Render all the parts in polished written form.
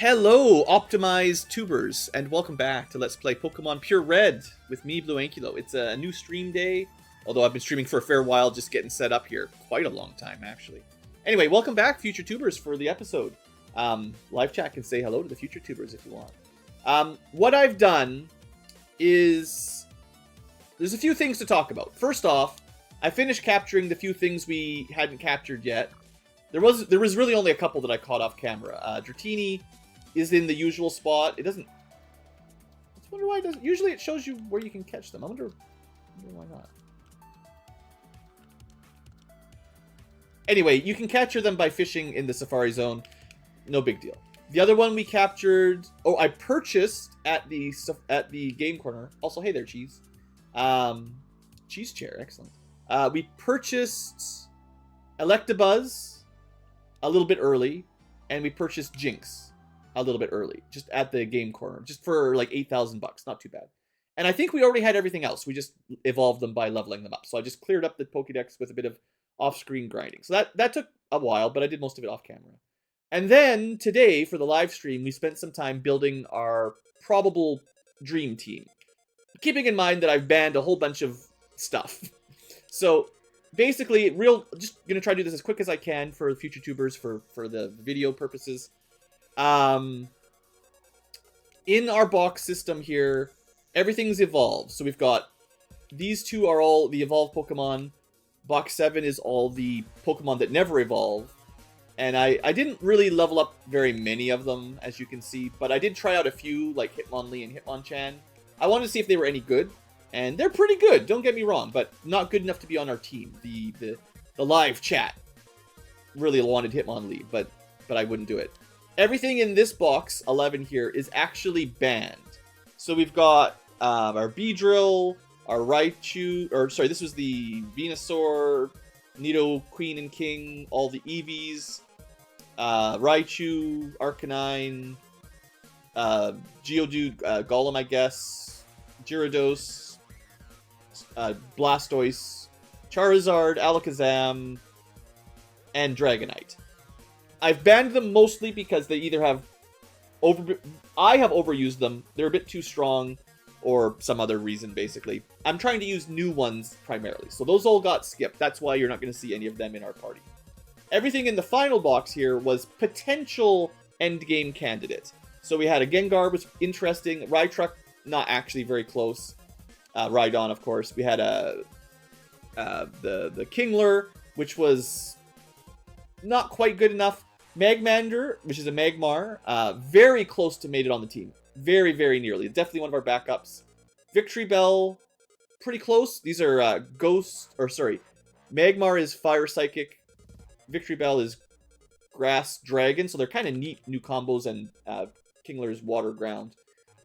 Hello, optimized tubers, and welcome back to Let's Play Pokemon PureRed with me, BlueAnkylo. It's a new stream day, although I've been streaming for a fair while, just getting set up here. Quite a long time, actually. Anyway, welcome back, future tubers, for the episode. Live chat can say hello to the future tubers if you want. What I've done is... there's a few things to talk about. First off, I finished capturing the few things we hadn't captured yet. There was really only a couple that I caught off camera. Dratini is in the usual spot. It doesn't... I wonder why it doesn't... usually it shows you where you can catch them. I wonder why not. Anyway, you can capture them by fishing in the Safari Zone. No big deal. The other one we captured... oh, I purchased at the Game Corner. Also, hey there, Cheese. Cheese Chair, excellent. We purchased Electabuzz a little bit early, and we purchased Jinx a little bit early, just at the Game Corner, just for like 8,000 bucks, not too bad. And I think we already had everything else. We just evolved them by leveling them up. So I just cleared up the Pokédex with a bit of off-screen grinding. So that took a while, but I did most of it off camera. And then today, for the live stream, we spent some time building our probable dream team, keeping in mind that I've banned a whole bunch of stuff. So basically, just gonna try to do this as quick as I can for future tubers for the video purposes. In our box system here, everything's evolved. So we've got these two are all the evolved Pokemon. Box 7 is all the Pokemon that never evolve. And I didn't really level up very many of them, as you can see, but I did try out a few, like Hitmonlee and Hitmonchan. I wanted to see if they were any good. And they're pretty good, don't get me wrong, but not good enough to be on our team. The live chat really wanted Hitmonlee, but I wouldn't do it. Everything in this box, 11 here, is actually banned. So we've got our Beedrill, our Raichu, or sorry, this was the Venusaur, Nido, Queen and King, all the Eevees, Raichu, Arcanine, Geodude, Golem, I guess, Gyarados, Blastoise, Charizard, Alakazam, and Dragonite. I've banned them mostly because they either have I have overused them, they're a bit too strong, or some other reason, basically. I'm trying to use new ones primarily, so those all got skipped. That's why you're not going to see any of them in our party. Everything in the final box here was potential endgame candidate. So we had a Gengar, which was interesting, Rhytruck, not actually very close, Rhydon, of course. We had the Kingler, which was not quite good enough. Magmander, which is a Magmar, very close to made it on the team. Very, very nearly. Definitely one of our backups. Victory Bell, pretty close. These are Magmar is Fire Psychic. Victory Bell is Grass Dragon, so they're kind of neat new combos, and Kingler's Water Ground.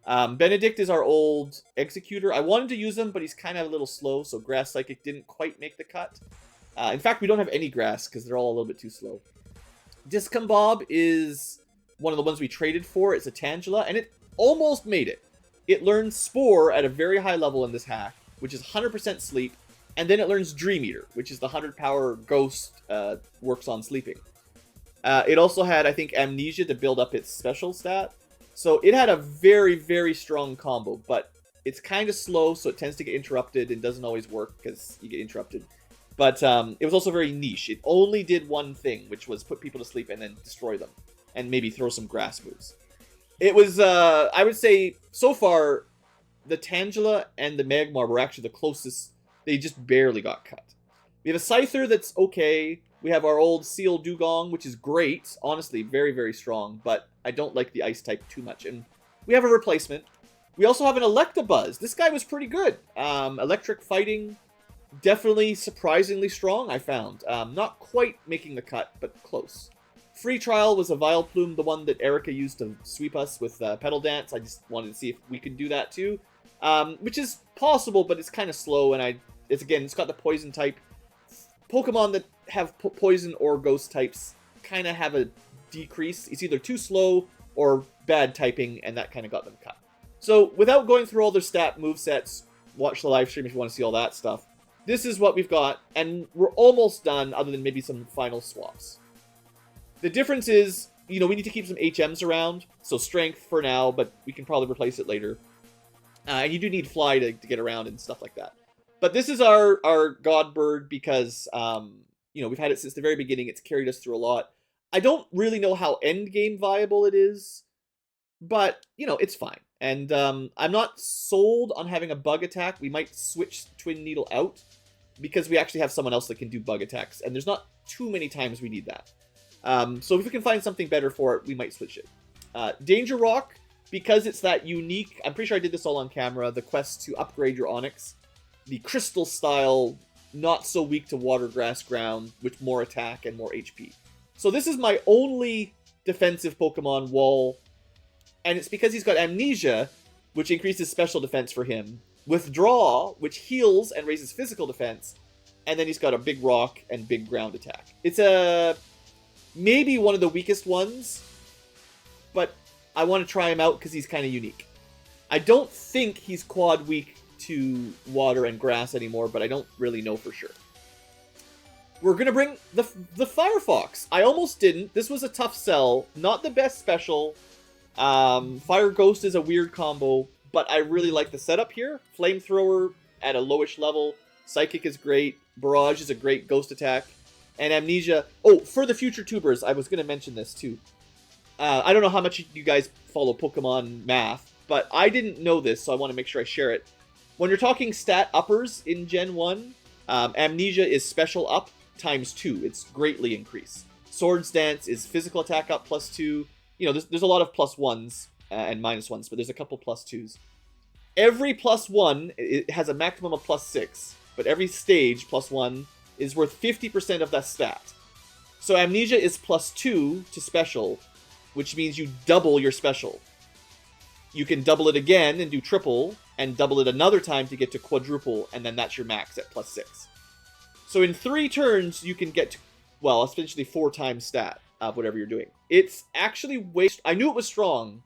Benedict is our old Executor. I wanted to use him, but he's kind of a little slow, so Grass Psychic didn't quite make the cut. In fact, we don't have any Grass, because they're all a little bit too slow. Discombob is one of the ones we traded for. It's a Tangela, and it almost made it. It learns Spore at a very high level in this hack, which is 100% sleep, and then it learns Dream Eater, which is the 100 power ghost, works on sleeping. It also had, I think, Amnesia to build up its special stat. So it had a very, very strong combo, but it's kind of slow, so it tends to get interrupted and doesn't always work because you get interrupted. But it was also very niche. It only did one thing, which was put people to sleep and then destroy them. And maybe throw some grass moves. It was, I would say, so far, the Tangela and the Magmar were actually the closest. They just barely got cut. We have a Scyther that's okay. We have our old Seal Dugong, which is great. Honestly, very, very strong. But I don't like the Ice type too much. And we have a replacement. We also have an Electabuzz. This guy was pretty good. Electric Fighting... definitely surprisingly strong, I found. Not quite making the cut, but close. Free Trial was a Vileplume, the one that Erica used to sweep us with Petal Dance. I just wanted to see if we could do that too. Which is possible, but it's kind of slow, and it's got the Poison type. Pokemon that have Poison or Ghost types kind of have a decrease. It's either too slow or bad typing, and that kind of got them cut. So, without going through all their stat movesets, watch the live stream if you want to see all that stuff. This is what we've got, and we're almost done, other than maybe some final swaps. The difference is, you know, we need to keep some HMs around. So strength for now, but we can probably replace it later. And you do need fly to get around and stuff like that. But this is our god bird because, you know, we've had it since the very beginning. It's carried us through a lot. I don't really know how end game viable it is, but, you know, it's fine. And I'm not sold on having a bug attack. We might switch Twin Needle out because we actually have someone else that can do bug attacks. And there's not too many times we need that. So if we can find something better for it, we might switch it. Danger Rock, because it's that unique, I'm pretty sure I did this all on camera, the quest to upgrade your Onyx. The crystal style, not so weak to water, grass, ground, with more attack and more HP. So this is my only defensive Pokemon wall, and it's because he's got Amnesia, which increases special defense for him, Withdraw, which heals and raises physical defense, and then he's got a big rock and big ground attack. It's maybe one of the weakest ones, but I want to try him out because he's kind of unique. I don't think he's quad weak to water and grass anymore, but I don't really know for sure. We're going to bring the Firefox. I almost didn't. This was a tough sell. Not the best special. Fire Ghost is a weird combo, but I really like the setup here. Flamethrower at a lowish level. Psychic is great. Barrage is a great ghost attack. And Amnesia... Oh, for the future tubers, I was going to mention this too. I don't know how much you guys follow Pokemon math, but I didn't know this, so I want to make sure I share it. When you're talking stat uppers in Gen 1, Amnesia is special up ×2. It's greatly increased. Swords Dance is physical attack up +2. You know, there's a lot of +1s and -1s, but there's a couple +2s. Every +1 it has a maximum of +6, but every stage +1 is worth 50% of that stat. So Amnesia is +2 to special, which means you double your special. You can double it again and do triple, and double it another time to get to quadruple, and then that's your max at +6. So in 3 turns, you can get to, well, essentially 4 times stat of whatever you're doing. It's actually way... I knew it was strong,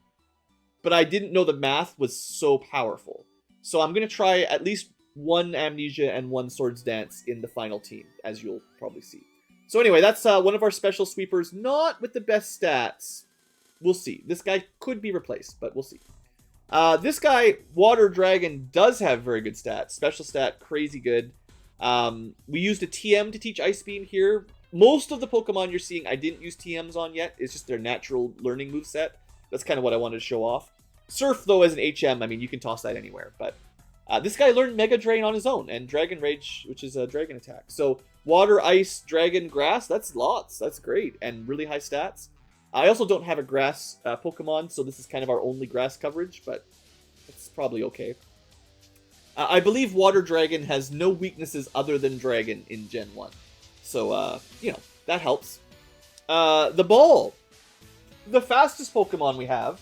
but I didn't know the math was so powerful. So I'm going to try at least 1 Amnesia and 1 Swords Dance in the final team, as you'll probably see. So anyway, that's one of our special sweepers, not with the best stats. We'll see. This guy could be replaced, but we'll see. This guy, Water Dragon, does have very good stats. Special stat, crazy good. We used a TM to teach Ice Beam here. Most of the Pokemon you're seeing, I didn't use TMs on yet. It's just their natural learning moveset. That's kind of what I wanted to show off. Surf, though, as an HM, I mean, you can toss that anywhere. But this guy learned Mega Drain on his own, and Dragon Rage, which is a dragon attack. So Water, Ice, Dragon, Grass, that's lots. That's great, and really high stats. I also don't have a grass Pokemon, so this is kind of our only grass coverage, but it's probably okay. I believe Water Dragon has no weaknesses other than Dragon in Gen 1. So, you know, that helps. The Ball. The fastest Pokemon we have.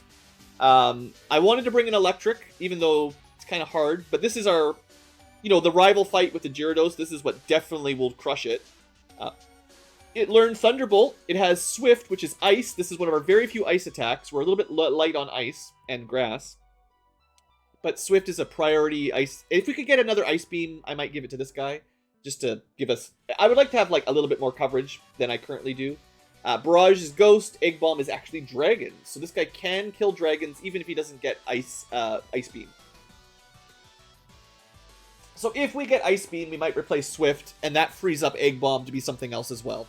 I wanted to bring an Electric, even though it's kind of hard, but this is our, you know, the rival fight with the Gyarados. This is what definitely will crush it. It learned Thunderbolt. It has Swift, which is Ice. This is one of our very few Ice attacks. We're a little bit light on Ice and Grass. But Swift is a priority Ice. If we could get another Ice Beam, I might give it to this guy. Just to give us... I would like to have like a little bit more coverage than I currently do. Barrage is Ghost. Egg Bomb is actually Dragon. So this guy can kill dragons even if he doesn't get Ice Beam. So if we get Ice Beam, we might replace Swift. And that frees up Egg Bomb to be something else as well.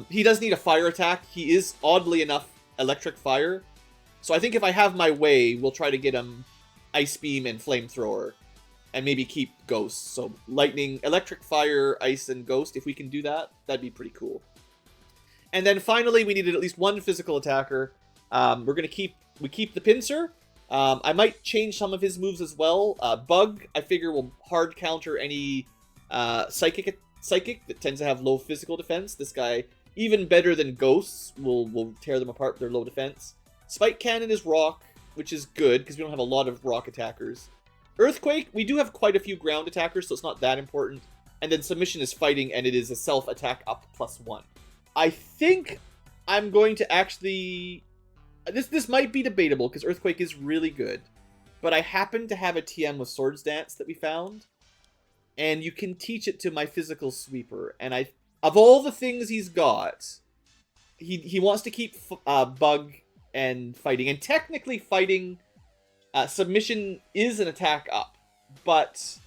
He does need a fire attack. He is, oddly enough, electric fire. So I think if I have my way, we'll try to get him Ice Beam and Flamethrower. And maybe keep Ghost. So lightning, electric, fire, ice, and Ghost. If we can do that, that'd be pretty cool. And then finally, we needed at least 1 physical attacker. We're gonna keep the Pinsir. I might change some of his moves as well. Bug, I figure, will hard counter any psychic that tends to have low physical defense. This guy, even better than Ghosts, will tear them apart with their low defense. Spike Cannon is Rock, which is good because we don't have a lot of Rock attackers. Earthquake, we do have quite a few ground attackers, so it's not that important. And then Submission is Fighting, and it is a self-attack up +1. I think I'm going to actually... This might be debatable, because Earthquake is really good. But I happen to have a TM with Swords Dance that we found. And you can teach it to my physical sweeper. And of all the things he's got, he wants to keep bug and fighting, and technically fighting submission is an attack up, but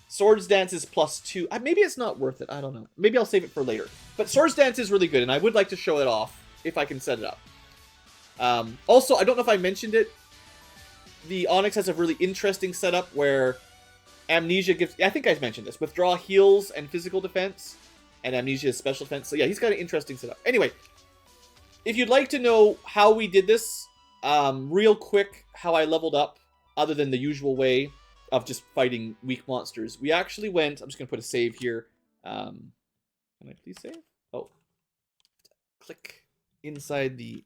Swords Dance is +2. Maybe it's not worth it. I don't know. Maybe I'll save it for later. But Swords Dance is really good, and I would like to show it off if I can set it up. Also, I don't know if I mentioned it. The Onyx has a really interesting setup where Amnesia gives... I think I mentioned this. Withdraw heals and physical defense, and Amnesia is special defense. So yeah, he's got an interesting setup. Anyway, if you'd like to know how we did this, real quick, how I leveled up, other than the usual way of just fighting weak monsters, we actually went... I'm just going to put a save here. Can I please save? Oh. Click inside the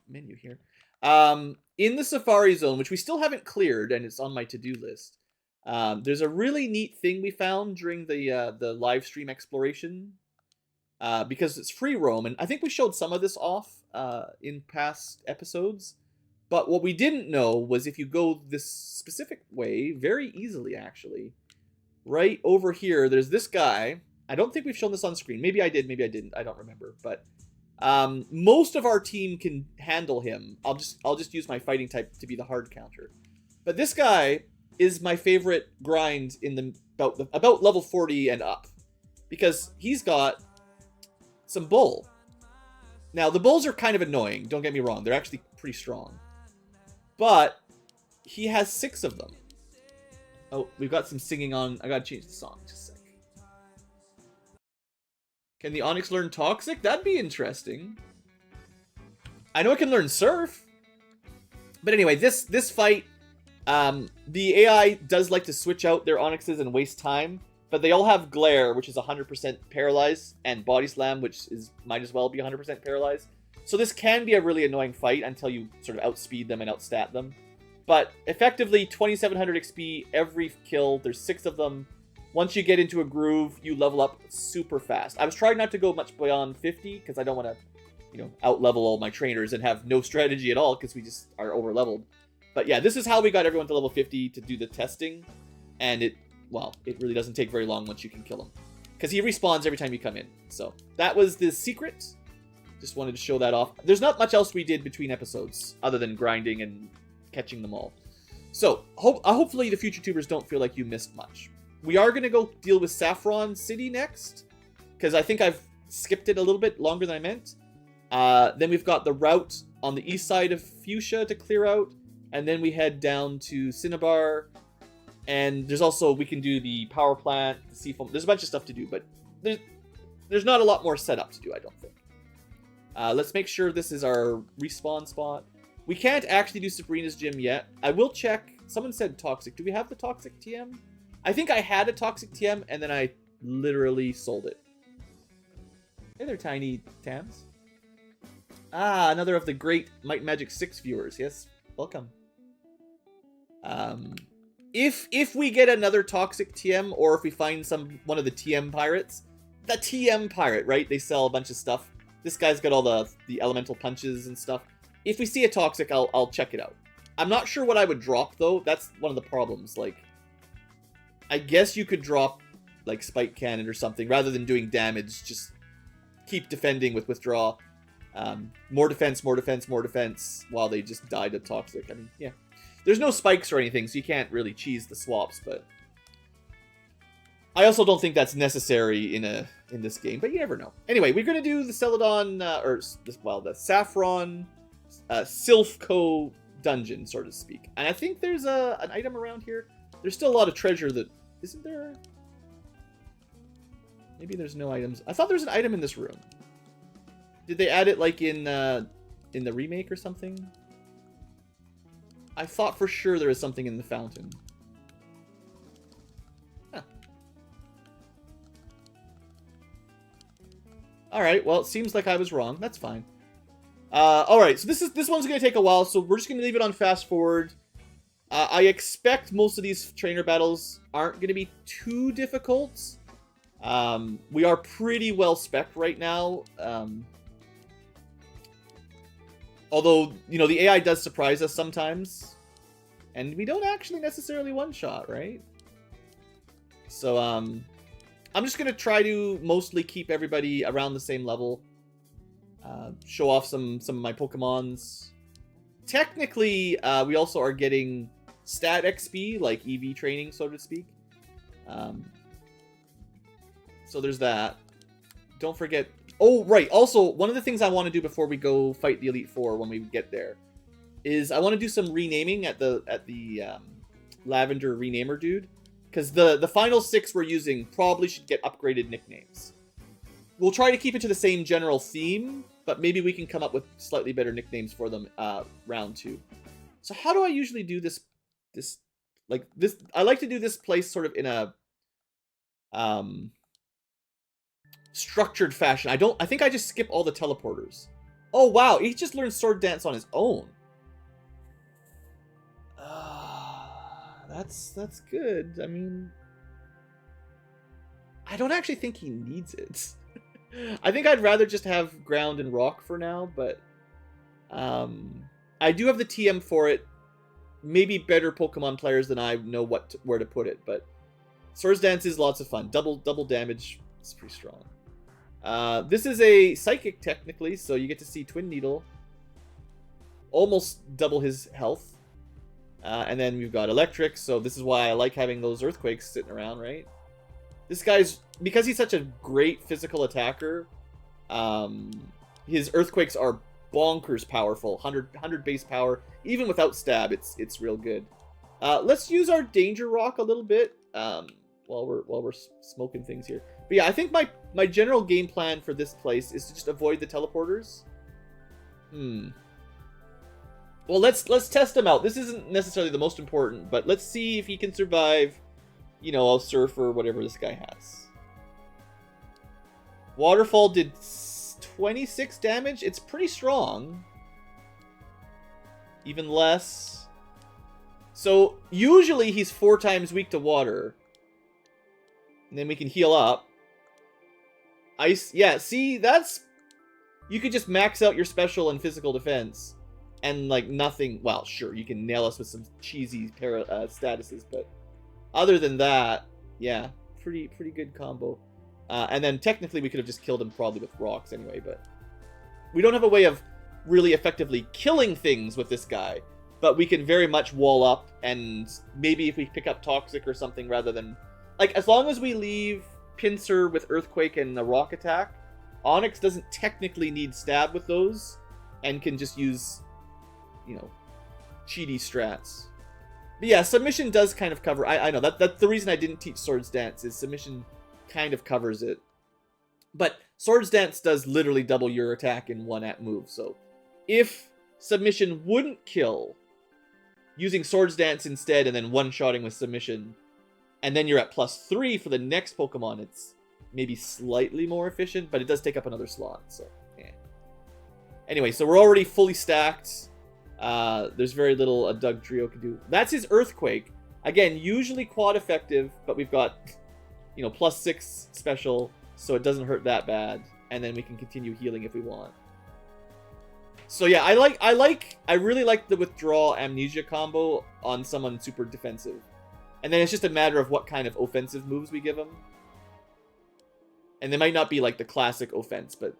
menu here. In the Safari Zone, which we still haven't cleared, and it's on my to-do list, there's a really neat thing we found during the live stream exploration, because it's free roam, and I think we showed some of this off in past episodes. But what we didn't know was if you go this specific way, very easily actually, right over here, there's this guy. I don't think we've shown this on screen. Maybe I did, maybe I didn't. I don't remember. But most of our team can handle him. I'll just use my fighting type to be the hard counter. But this guy is my favorite grind in the about level 40 and up, because he's got some bull. Now the bulls are kind of annoying. Don't get me wrong. They're actually pretty strong. But he has 6 of them. Oh, we've got some singing on. I gotta change the song. Just a sec. Can the Onyx learn Toxic? That'd be interesting. I know it can learn Surf. But anyway, this fight, the AI does like to switch out their Onyxes and waste time. But they all have Glare, which is 100% paralyzed, and Body Slam, which might as well be 100% paralyzed. So this can be a really annoying fight until you sort of outspeed them and outstat them. But effectively, 2700 XP every kill. There's 6 of them. Once you get into a groove, you level up super fast. I was trying not to go much beyond 50 because I don't want to, out-level all my trainers and have no strategy at all because we just are over-leveled. But yeah, this is how we got everyone to level 50 to do the testing. And it really doesn't take very long once you can kill him, because he respawns every time you come in. So that was the secret. Just wanted to show that off. There's not much else we did between episodes other than grinding and catching them all. So hopefully the future tubers don't feel like you missed much. We are going to go deal with Saffron City next, because I think I've skipped it a little bit longer than I meant. Then we've got the route on the east side of Fuchsia to clear out, and then we head down to Cinnabar. And there's also, we can do the power plant, the seafoam. There's a bunch of stuff to do, but there's not a lot more setup to do, I don't think. Let's make sure this is our respawn spot. We can't actually do Sabrina's gym yet. I will check. Someone said Toxic. Do we have the Toxic TM? I think I had a Toxic TM, and then I literally sold it. Hey there, tiny Tams. Ah, another of the great Might Magic 6 viewers. Yes, welcome. If we get another Toxic TM, or if we find one of the TM pirates, the TM pirate, right? They sell a bunch of stuff. This guy's got all the elemental punches and stuff. If we see a Toxic, I'll check it out. I'm not sure what I would drop, though. That's one of the problems. Like, I guess you could drop, like, Spike Cannon or something. Rather than doing damage, just keep defending with Withdraw. More defense, more defense, more defense, while they just die to Toxic. I mean, yeah. There's no spikes or anything, so you can't really cheese the swaps, but I also don't think that's necessary in this game, but you never know. Anyway, we're going to do the Celadon, the Saffron Silphco dungeon, so to speak. And I think there's an item around here. There's still a lot of treasure that... Isn't there? Maybe there's no items. I thought there was an item in this room. Did they add it, like, in the remake or something? I thought for sure there was something in the fountain. Huh. Alright, well, it seems like I was wrong. That's fine. Alright, so this one's going to take a while, so we're just going to leave it on fast forward. I expect most of these trainer battles aren't going to be too difficult. We are pretty well spec'd right now. Although, the AI does surprise us sometimes. And we don't actually necessarily one-shot, right? So, I'm just going to try to mostly keep everybody around the same level. show off some of my Pokemons. Technically, we also are getting stat XP, like EV training, so to speak. So there's that. Don't forget... Oh, right. Also, one of the things I want to do before we go fight the Elite Four when we get there is I want to do some renaming at the Lavender Renamer dude. Because the final 6 we're using probably should get upgraded nicknames. We'll try to keep it to the same general theme, but maybe we can come up with slightly better nicknames for them round 2. So how do I usually do this? I like to do this place sort of in a structured fashion. I think I just skip all the teleporters. Oh wow, he just learned Sword Dance on his own. That's good. I mean, I don't actually think he needs it. I think I'd rather just have Ground and Rock for now, but I do have the TM for it. Maybe better Pokemon players than I know where to put it, but Swords Dance is lots of fun. Double damage. It's pretty strong. This is a Psychic technically, so you get to see Twin Needle. Almost double his health. And then we've got Electric, so this is why I like having those Earthquakes sitting around, right? This guy's... Because he's such a great physical attacker, his Earthquakes are bonkers powerful. 100 base power. Even without stab, it's real good. Let's use our Danger Rock a little bit while we're smoking things here. But yeah, I think my general game plan for this place is to just avoid the teleporters. Well, let's test him out. This isn't necessarily the most important, but let's see if he can survive, you know, a Surf or whatever this guy has. Waterfall did 26 damage. It's pretty strong. Even less. So, usually he's 4 times weak to water. And then we can heal up. Ice, yeah, see, that's... You could just max out your special and physical defense. And, like, nothing... Well, sure, you can nail us with some cheesy statuses, but... Other than that, yeah, pretty good combo. And then, technically, we could have just killed him probably with rocks anyway, but... We don't have a way of really effectively killing things with this guy. But we can very much wall up, and maybe if we pick up Toxic or something rather than... Like, as long as we leave Pinsir with Earthquake and a Rock Attack, Onyx doesn't technically need Stab with those, and can just use, you know, cheaty strats. But yeah, Submission does kind of cover... I know, that's the reason I didn't teach Swords Dance, is Submission kind of covers it. But Swords Dance does literally double your attack in one move, so if Submission wouldn't kill, using Swords Dance instead and then one-shotting with Submission, and then you're at +3 for the next Pokemon, it's maybe slightly more efficient, but it does take up another slot, so yeah. Anyway, so we're already fully stacked. There's very little a Dugtrio can do. That's his Earthquake. Again, usually quad effective, but we've got, you know, +6 special, so it doesn't hurt that bad. And then we can continue healing if we want. So yeah, I really like the Withdraw Amnesia combo on someone super defensive. And then it's just a matter of what kind of offensive moves we give them. And they might not be like the classic offense, but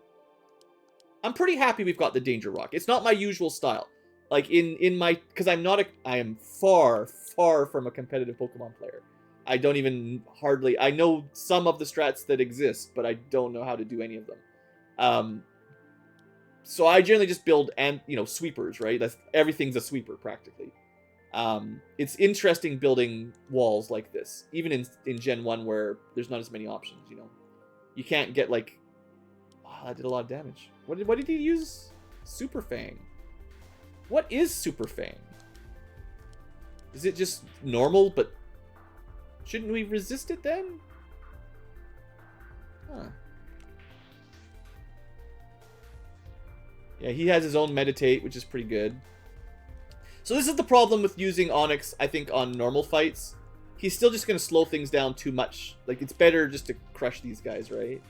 I'm pretty happy we've got the Danger Rock. It's not my usual style. Like in my, because I am far from a competitive Pokemon player. I don't even I know some of the strats that exist, but I don't know how to do any of them. So I generally just build sweepers, right? Everything's a sweeper practically. It's interesting building walls like this, even in Gen 1 where there's not as many options, you know. You can't get like, oh, that did a lot of damage. What did he use? Super Fang. What is Super Fang? Is it just normal, but shouldn't we resist it then? Huh. Yeah, he has his own Meditate, which is pretty good. So this is the problem with using Onyx, I think, on normal fights. He's still just going to slow things down too much. Like, it's better just to crush these guys, right?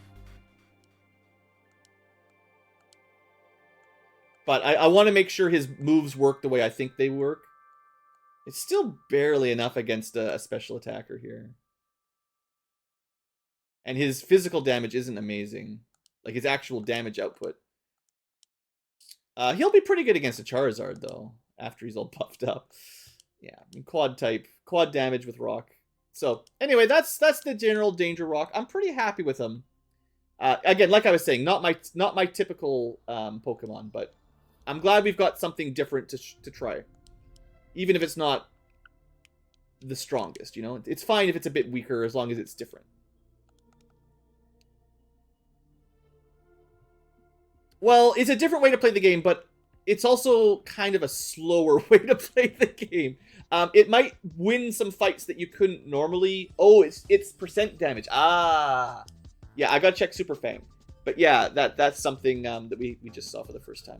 But I want to make sure his moves work the way I think they work. It's still barely enough against a special attacker here. And his physical damage isn't amazing. Like, his actual damage output. He'll be pretty good against a Charizard, though, after he's all buffed up. Yeah, I mean, quad damage with Rock. So, anyway, that's the general Danger Rock. I'm pretty happy with him. Again, like I was saying, not my typical Pokemon, but I'm glad we've got something different to try. Even if it's not the strongest, you know? It's fine if it's a bit weaker as long as it's different. Well, it's a different way to play the game, but it's also kind of a slower way to play the game. It might win some fights that you couldn't normally... Oh, it's percent damage. Ah! Yeah, I gotta check Super Fang. But yeah, that's something that we just saw for the first time,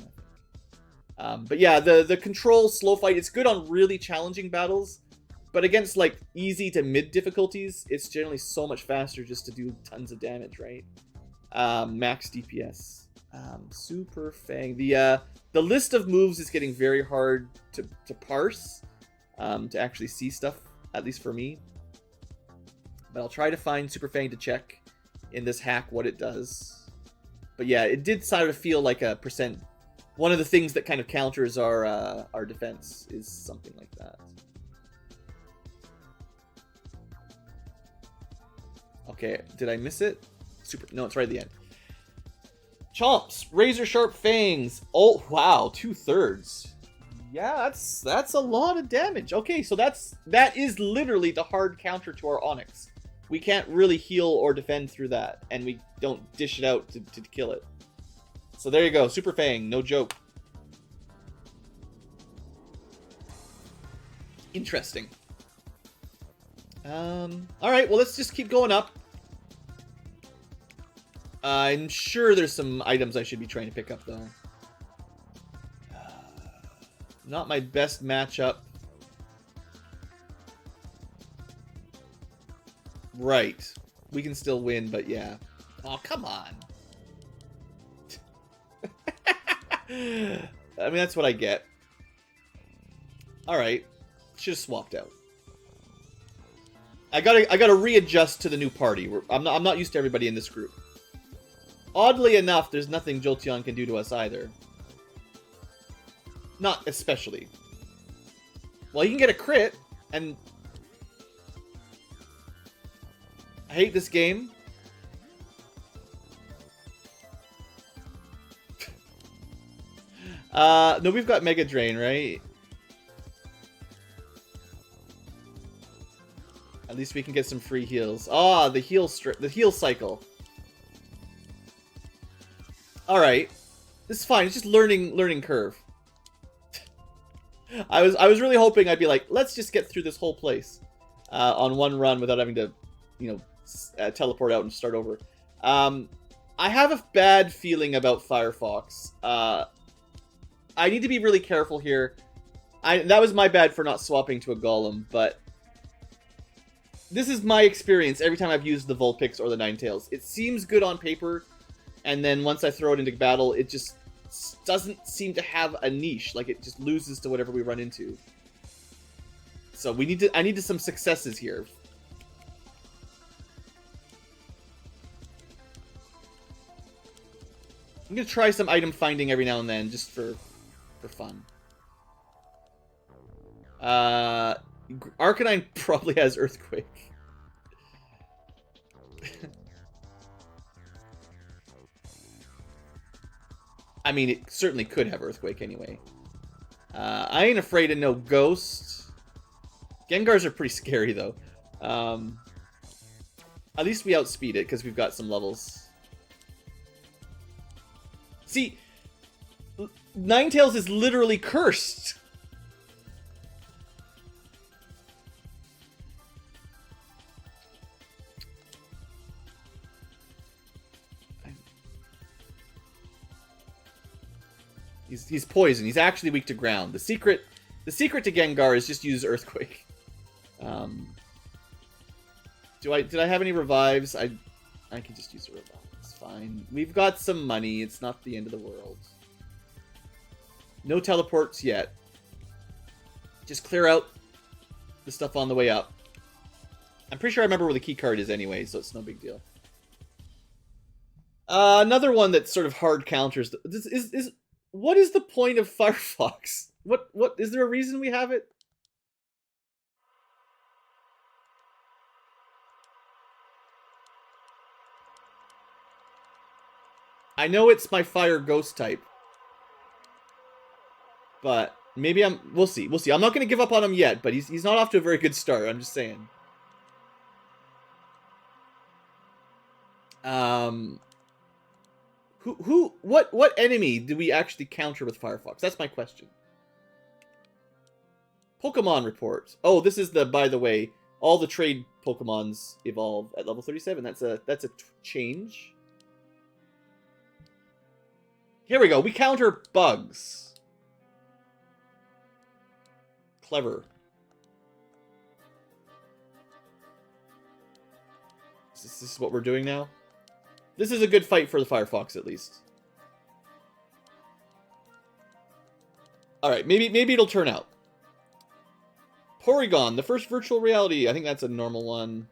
I think. But yeah, the control slow fight, it's good on really challenging battles. But against, like, easy to mid difficulties, it's generally so much faster just to do tons of damage, right? Max DPS. Super Fang. The list of moves is getting very hard to parse, to actually see stuff, at least for me. But I'll try to find Super Fang to check in this hack what it does. But yeah, it did sort of feel like a percent. One of the things that kind of counters our defense is something like that. Okay, did I miss it? No, it's right at the end. Chomps, razor sharp fangs. Oh wow, 2/3. Yeah, that's a lot of damage. Okay, so that is literally the hard counter to our Onix. We can't really heal or defend through that, and we don't dish it out to kill it. So there you go, Super Fang, no joke. Interesting. Alright, well, let's just keep going up. I'm sure there's some items I should be trying to pick up, though. Not my best matchup. Right. We can still win, but yeah. Oh, come on. I mean, that's what I get. Alright. Should have swapped out. I gotta readjust to the new party. I'm not used to everybody in this group. Oddly enough, there's nothing Jolteon can do to us either. Not especially. Well, you can get a crit, and... I hate this game. No, we've got Mega Drain, right? At least we can get some free heals. Ah, the heal cycle. Alright. This is fine. It's just learning curve. I was really hoping I'd be like, let's just get through this whole place on one run without having to, you know, teleport out and start over. I have a bad feeling about Firefox. I need to be really careful here. That was my bad for not swapping to a Golem, but this is my experience every time I've used the Vulpix or the Ninetales. It seems good on paper, and then once I throw it into battle, it just doesn't seem to have a niche. Like, it just loses to whatever we run into. So I need some successes here. I'm gonna try some item finding every now and then, just for fun. Arcanine probably has Earthquake. I mean, it certainly could have Earthquake anyway. I ain't afraid of no Ghost. Gengars are pretty scary, though. At least we outspeed it, because we've got some levels. See, Ninetales is literally cursed. He's poison. He's actually weak to ground. The secret to Gengar is just use Earthquake. Did I have any revives? I can just use a revive. It's fine. We've got some money. It's not the end of the world. No teleports yet. Just clear out the stuff on the way up. I'm pretty sure I remember where the key card is anyway, so it's no big deal. Another one that sort of hard counters. What is the point of Firefox? What is there a reason we have it? I know it's my fire ghost type. But maybe we'll see. We'll see. I'm not going to give up on him yet, but he's not off to a very good start. I'm just saying. What enemy do we actually counter with Firefox? That's my question. Pokemon report. Oh, this is by the way, all the trade Pokemons evolve at level 37. That's a change. Here we go. We counter bugs. Clever. This is what we're doing now. This is a good fight for the Firefox, at least. Alright, maybe it'll turn out. Porygon, the first virtual reality. I think that's a normal one.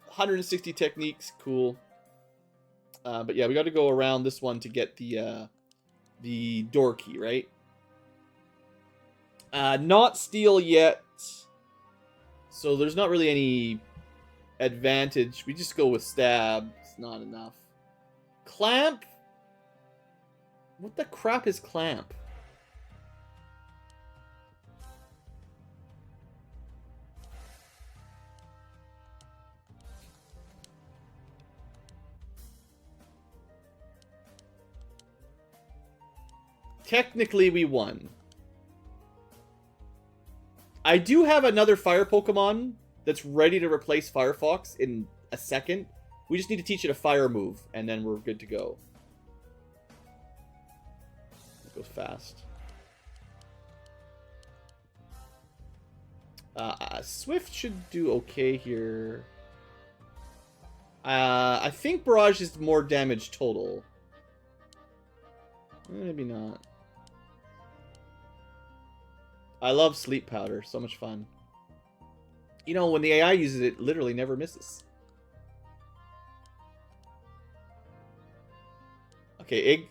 160 techniques, cool. But yeah, we got to go around this one to get the door key, right? Not steel yet. So there's not really any advantage. We just go with stab. It's not enough. Clamp? What the crap is clamp? Technically, we won. I do have another fire Pokemon that's ready to replace Firefox in a second. We just need to teach it a fire move, and then we're good to go. It goes fast. Swift should do okay here. I think Barrage is more damage total. Maybe not. I love Sleep Powder. So much fun. You know, when the AI uses it, it literally never misses. Okay,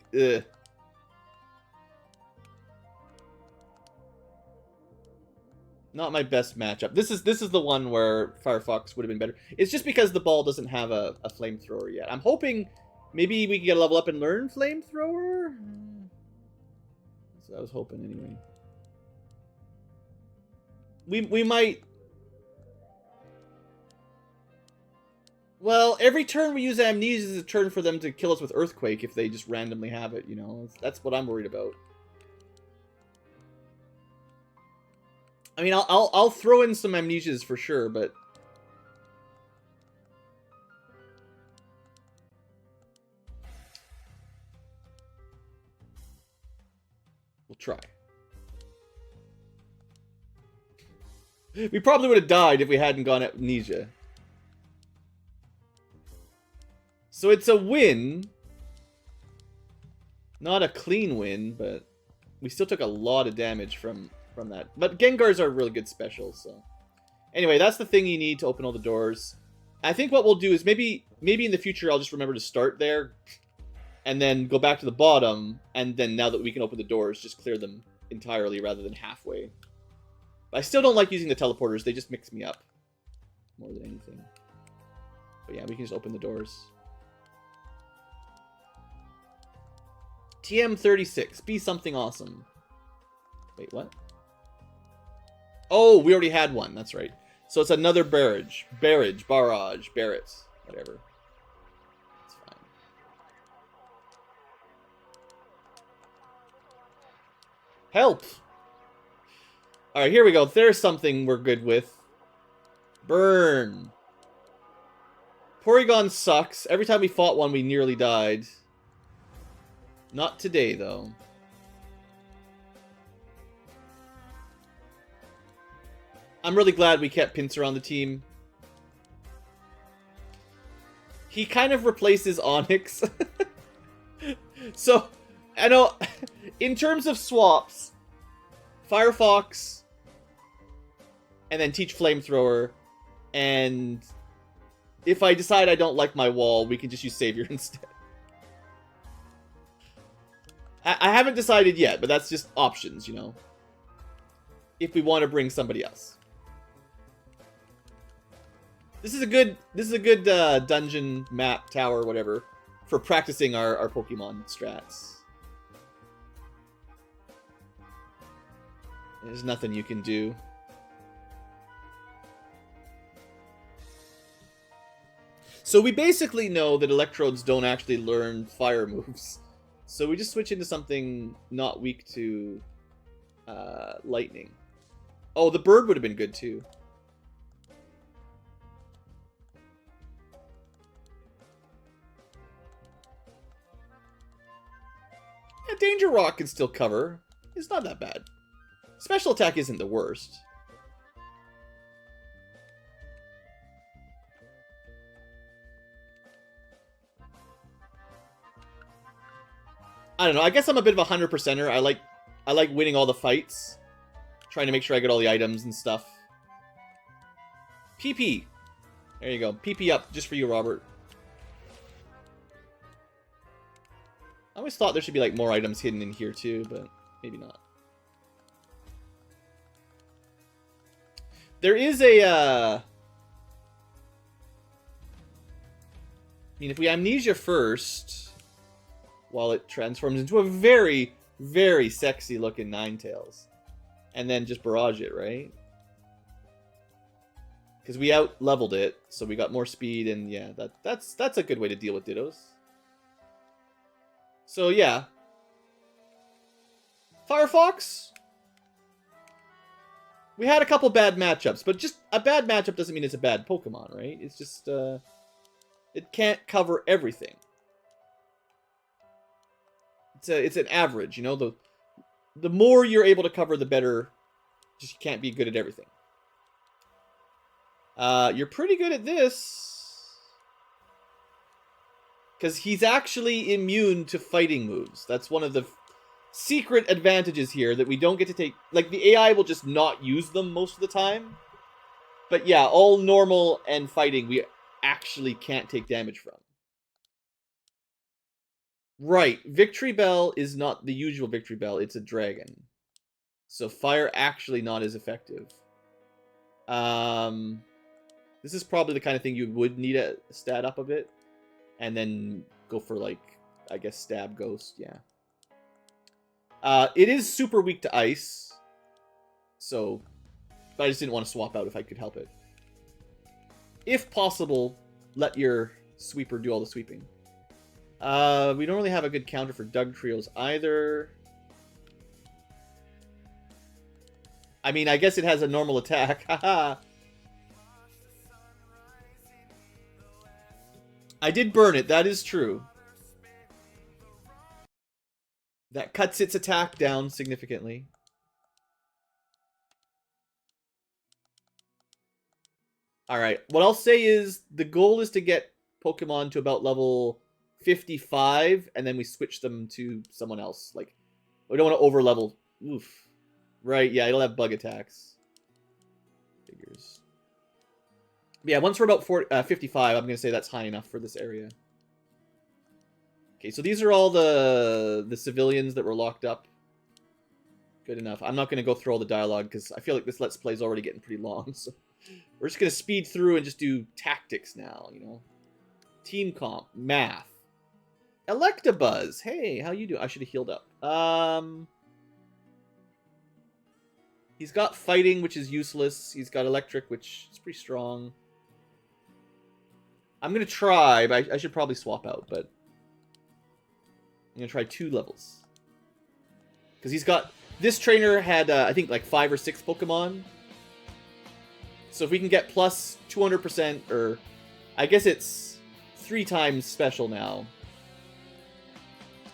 not my best matchup. This is the one where Firefox would have been better. It's just because the ball doesn't have a flamethrower yet. I'm hoping maybe we can get a level up and learn flamethrower. That's what I was hoping anyway. We might. Well, every turn we use Amnesia is a turn for them to kill us with Earthquake if they just randomly have it, you know? That's what I'm worried about. I mean, I'll throw in some Amnesias for sure, but... we'll try. We probably would have died if we hadn't gone Amnesia. So it's a win. Not a clean win, but we still took a lot of damage from that. But Gengars are really good specials, so... Anyway, that's the thing you need to open all the doors. I think what we'll do is maybe in the future I'll just remember to start there, and then go back to the bottom, and then now that we can open the doors, just clear them entirely rather than halfway. But I still don't like using the teleporters. They just mix me up more than anything. But yeah, we can just open the doors. TM36. Be something awesome. Wait, what? Oh, we already had one. That's right. So it's another barrage. Barrage. Whatever. It's fine. Help! Alright, here we go. There's something we're good with. Burn. Porygon sucks. Every time we fought one, we nearly died. Not today, though. I'm really glad we kept Pinsir on the team. He kind of replaces Onyx. So, I know, in terms of swaps, Firefox, and then teach Flamethrower, and if I decide I don't like my wall, we can just use Savior instead. I haven't decided yet, but that's just options, you know. If we want to bring somebody else. This is a good dungeon map, tower, whatever, for practicing our Pokemon strats. There's nothing you can do. So we basically know that Electrodes don't actually learn fire moves. So we just switch into something not weak to lightning. Oh, the bird would have been good too. Yeah, Danger Rock can still cover. It's not that bad. Special attack isn't the worst. I don't know. I guess I'm a bit of a 100%er. I like winning all the fights. Trying to make sure I get all the items and stuff. PP. There you go. PP up just for you, Robert. I always thought there should be like more items hidden in here too, but maybe not. There is a I mean, if we Amnesia first, while it transforms into a very, very sexy looking Ninetales. And then just barrage it, right? Because we out-leveled it, so we got more speed, and yeah, that's a good way to deal with Dittos. So yeah. Firefox? We had a couple bad matchups, but just a bad matchup doesn't mean it's a bad Pokemon, right? It's just, it can't cover everything. It's an average, you know? The more you're able to cover, the better. Just you can't be good at everything. You're pretty good at this. Because he's actually immune to fighting moves. That's one of the secret advantages here that we don't get to take. Like, the AI will just not use them most of the time. But yeah, all normal and fighting we actually can't take damage from. Right, Victory Bell is not the usual Victory Bell, it's a dragon. So fire actually not as effective. This is probably the kind of thing you would need a stat up a bit. And then go for, like, I guess Stab Ghost, yeah. It is super weak to ice. So, but I just didn't want to swap out if I could help it. If possible, let your sweeper do all the sweeping. We don't really have a good counter for Dugtrios either. I mean, I guess it has a normal attack. Haha. I did burn it, that is true. That cuts its attack down significantly. Alright, what I'll say is the goal is to get Pokemon to about level 55, and then we switch them to someone else. Like, we don't want to over-level. Oof. Right, yeah, it'll have bug attacks. Figures. Yeah, once we're about 55, I'm going to say that's high enough for this area. Okay, so these are all the civilians that were locked up. Good enough. I'm not going to go through all the dialogue, because I feel like this Let's Play is already getting pretty long. So we're just going to speed through and just do tactics now, you know. Team comp. Math. Electabuzz. Hey, how you doing? I should have healed up. He's got fighting, which is useless. He's got electric, which is pretty strong. I'm going to try, but I should probably swap out, but I'm going to try 2 levels. Because he's got... This trainer had, I think, like 5 or 6 Pokemon. So if we can get plus 200%, or... I guess it's 3 times special now.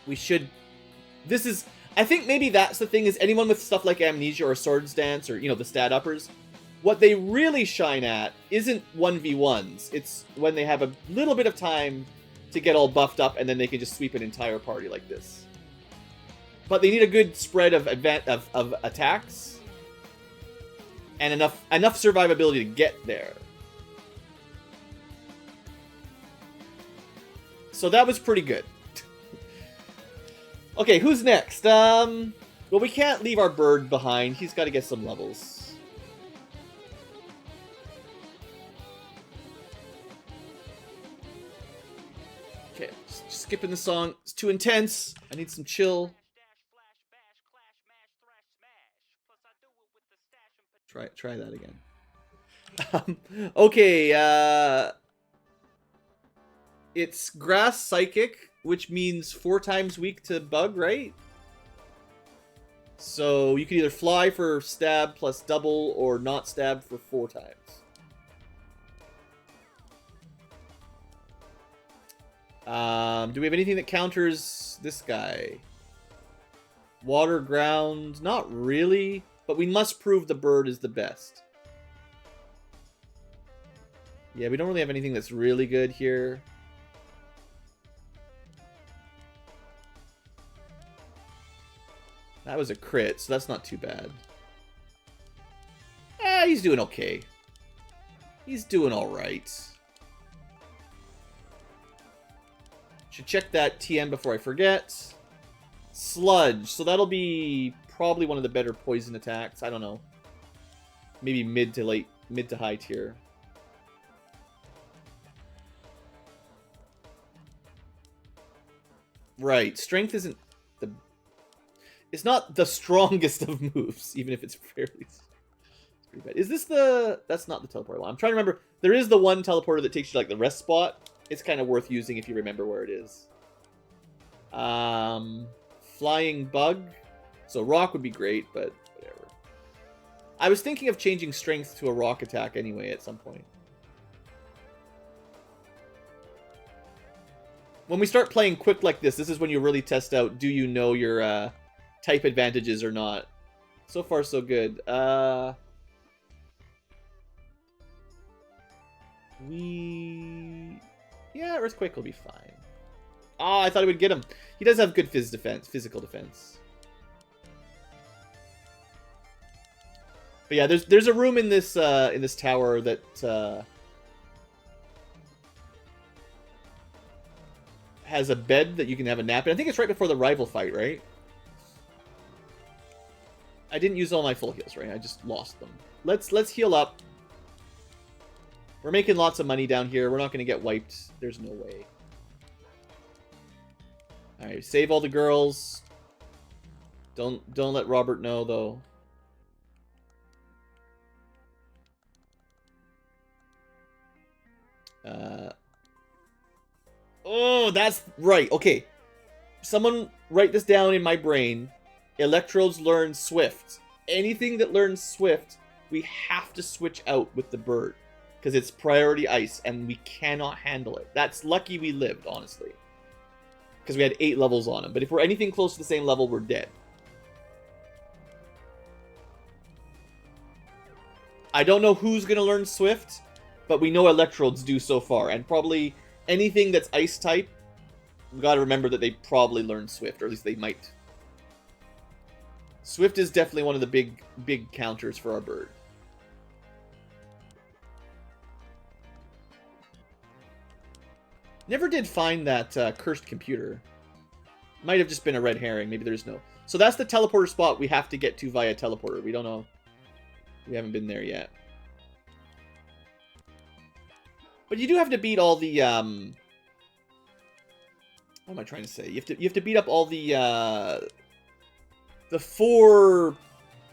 We should... This is... I think maybe that's the thing, is anyone with stuff like Amnesia or Swords Dance, or, you know, the stat uppers, what they really shine at isn't 1v1s. It's when they have a little bit of time to get all buffed up, and then they can just sweep an entire party like this. But they need a good spread of attacks, and enough survivability to get there. So that was pretty good. Okay, who's next? Well, we can't leave our bird behind. He's got to get some levels. Okay, just skipping the song. It's too intense. I need some chill. Try that again. Okay, it's Grass Psychic, which means 4 times weak to bug, right? So you can either fly for stab plus double or not stab for 4 times. Do we have anything that counters this guy? Water, ground, not really, but we must prove the bird is the best. Yeah, we don't really have anything that's really good here. That was a crit, so that's not too bad. He's doing okay. He's doing alright. Should check that TM before I forget. Sludge, so that'll be probably one of the better poison attacks. I don't know. Maybe mid to high tier. Right, strength isn't the... It's not the strongest of moves, even if it's fairly... pretty bad. Is this the... That's not the teleporter one. I'm trying to remember. There is the one teleporter that takes you to, like, the rest spot. It's kind of worth using if you remember where it is. Flying bug. So rock would be great, but whatever. I was thinking of changing strength to a rock attack anyway at some point. When we start playing quick like this is when you really test out, do you know your type advantages or not. So far, so good. Yeah, Earthquake will be fine. Oh, I thought it would get him. He does have good physical defense. But yeah, there's a room in this tower that has a bed that you can have a nap in. I think it's right before the rival fight, right? I didn't use all my full heals, right? I just lost them. Let's heal up. We're making lots of money down here. We're not going to get wiped. There's no way. Alright, save all the girls. Don't let Robert know, though. Oh, that's right. Okay. Someone write this down in my brain. Electrodes learn Swift. Anything that learns Swift, we have to switch out with the bird. Because it's priority ice, and we cannot handle it. That's lucky we lived, honestly. Because we had 8 levels on him. But if we're anything close to the same level, we're dead. I don't know who's going to learn Swift, but we know Electrodes do so far. And probably anything that's ice type, we've got to remember that they probably learn Swift, or at least they might. Swift is definitely one of the big counters for our bird. Never did find that cursed computer. Might have just been a red herring. Maybe there's no... So that's the teleporter spot we have to get to via teleporter. We don't know. We haven't been there yet. But you do have to beat all the... What am I trying to say? You have to beat up all the 4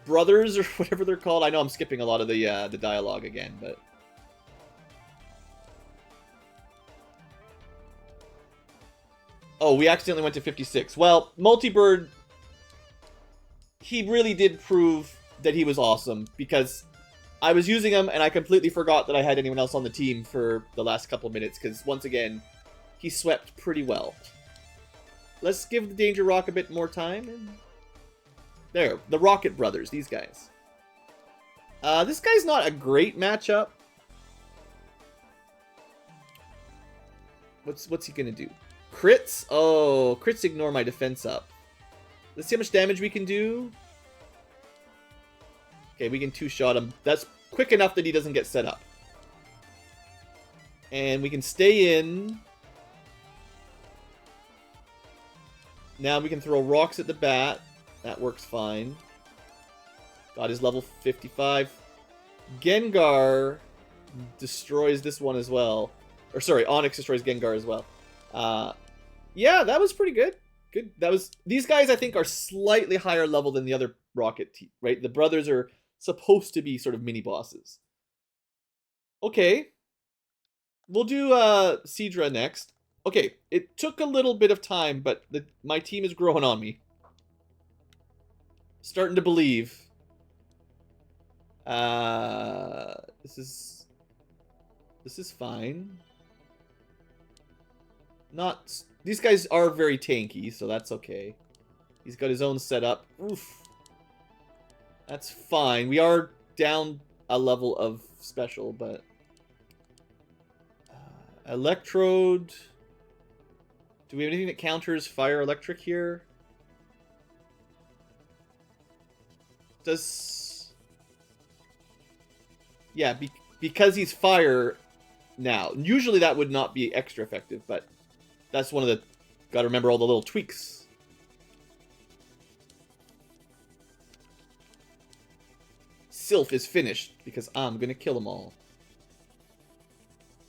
brothers or whatever they're called. I know I'm skipping a lot of the dialogue again, but... Oh, we accidentally went to 56. Well, Multibird, he really did prove that he was awesome, because I was using him and I completely forgot that I had anyone else on the team for the last couple minutes, because once again, he swept pretty well. Let's give the Danger Rock a bit more time. And... There, the Rocket Brothers, these guys. This guy's not a great matchup. What's he gonna do? Crits? Oh, crits ignore my defense up. Let's see how much damage we can do. Okay, we can 2-shot him. That's quick enough that he doesn't get set up. And we can stay in. Now we can throw rocks at the bat. That works fine. Got his level 55. Gengar destroys this one as well. Or sorry, Onix destroys Gengar as well. Yeah, that was pretty good. Good. That was. These guys, I think, are slightly higher level than the other Rocket team, right? The brothers are supposed to be sort of mini bosses. Okay. We'll do Seadra next. Okay, it took a little bit of time, but my team is growing on me. Starting to believe. This is fine. Not... These guys are very tanky, so that's okay. He's got his own setup. Oof. That's fine. We are down a level of special, but... Electrode... Do we have anything that counters fire electric here? Does... Yeah, because he's fire now. Usually that would not be extra effective, but that's one of the... Gotta remember all the little tweaks. Sylph is finished, because I'm gonna kill them all.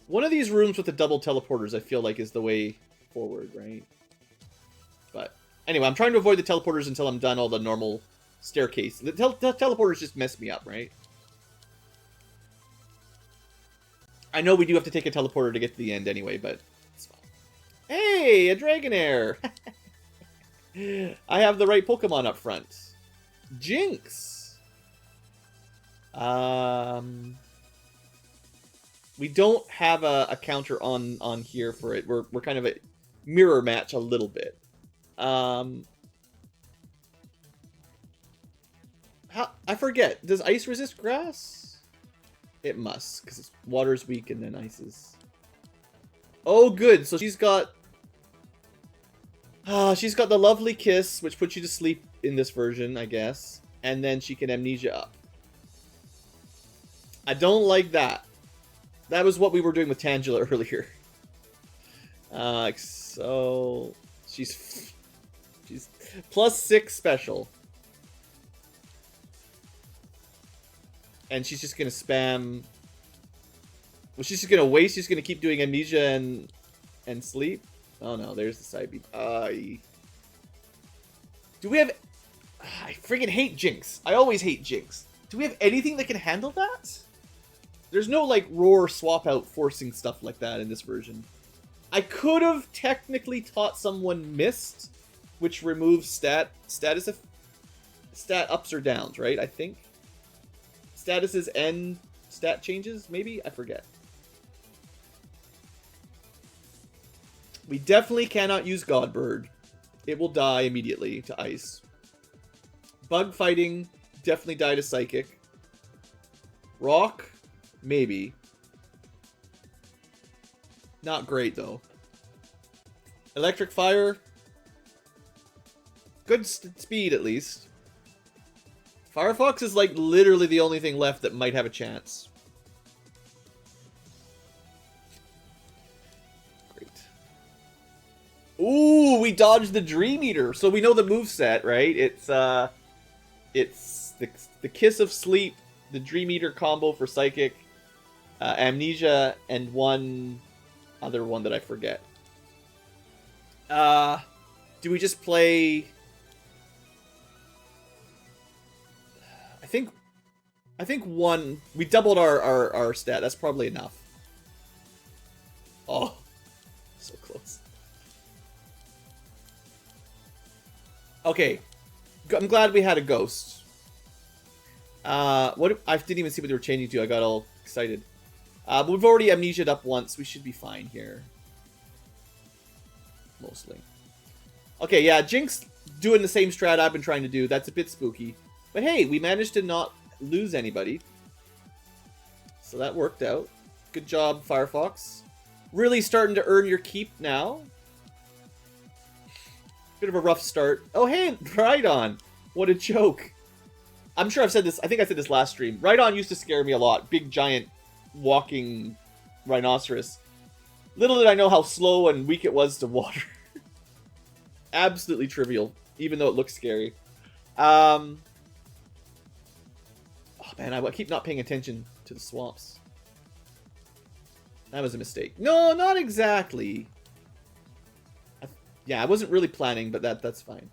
One of these rooms with the double teleporters, I feel like, is the way forward, right? But anyway, I'm trying to avoid the teleporters until I'm done all the normal staircase. The teleporters just mess me up, right? I know we do have to take a teleporter to get to the end anyway, but it's fine. Hey, a Dragonair! I have the right Pokemon up front. Jinx! We don't have a counter on here for it. We're kind of a mirror match a little bit. I forget. Does ice resist grass? It must, because water's weak and then ice is... Oh, good. So she's got the lovely kiss, which puts you to sleep in this version, I guess. And then she can amnesia up. I don't like that. That was what we were doing with Tangela earlier. So she's +6 special. And she's just gonna spam. Well, she's just gonna waste. She's gonna keep doing amnesia and sleep. Oh no, there's the side beat. Do we have... I friggin' hate Jinx. I always hate Jinx. Do we have anything that can handle that? There's no, like, roar swap out forcing stuff like that in this version. I could have technically taught someone Mist, which removes stat ups or downs, right? I think. Statuses and stat changes, maybe? I forget. We definitely cannot use Godbird. It will die immediately to ice. Bug fighting, definitely die to psychic. Rock, maybe. Not great, though. Electric fire. Good speed, at least. Firefox is, like, literally the only thing left that might have a chance. Great. Ooh, we dodged the Dream Eater. So we know the moveset, right? It's the Kiss of Sleep, the Dream Eater combo for Psychic, Amnesia, and one other one that I forget. Do we just play... I think one... We doubled our stat. That's probably enough. Oh. So close. Okay. I'm glad we had a ghost. What? I didn't even see what they were changing to. I got all excited. But we've already amnesia'd up once. We should be fine here. Mostly. Okay, yeah. Jinx doing the same strat I've been trying to do. That's a bit spooky. But hey, we managed to not lose anybody. So that worked out. Good job, Firefox. Really starting to earn your keep now. Bit of a rough start. Oh, hey, Rhydon. What a joke. I'm sure I've said this. I think I said this last stream. Rhydon used to scare me a lot. Big, giant, walking rhinoceros. Little did I know how slow and weak it was to water. absolutely trivial, even though it looks scary. Oh man, I keep not paying attention to the swamps. That was a mistake. No, not exactly. Yeah, I wasn't really planning, but that's fine.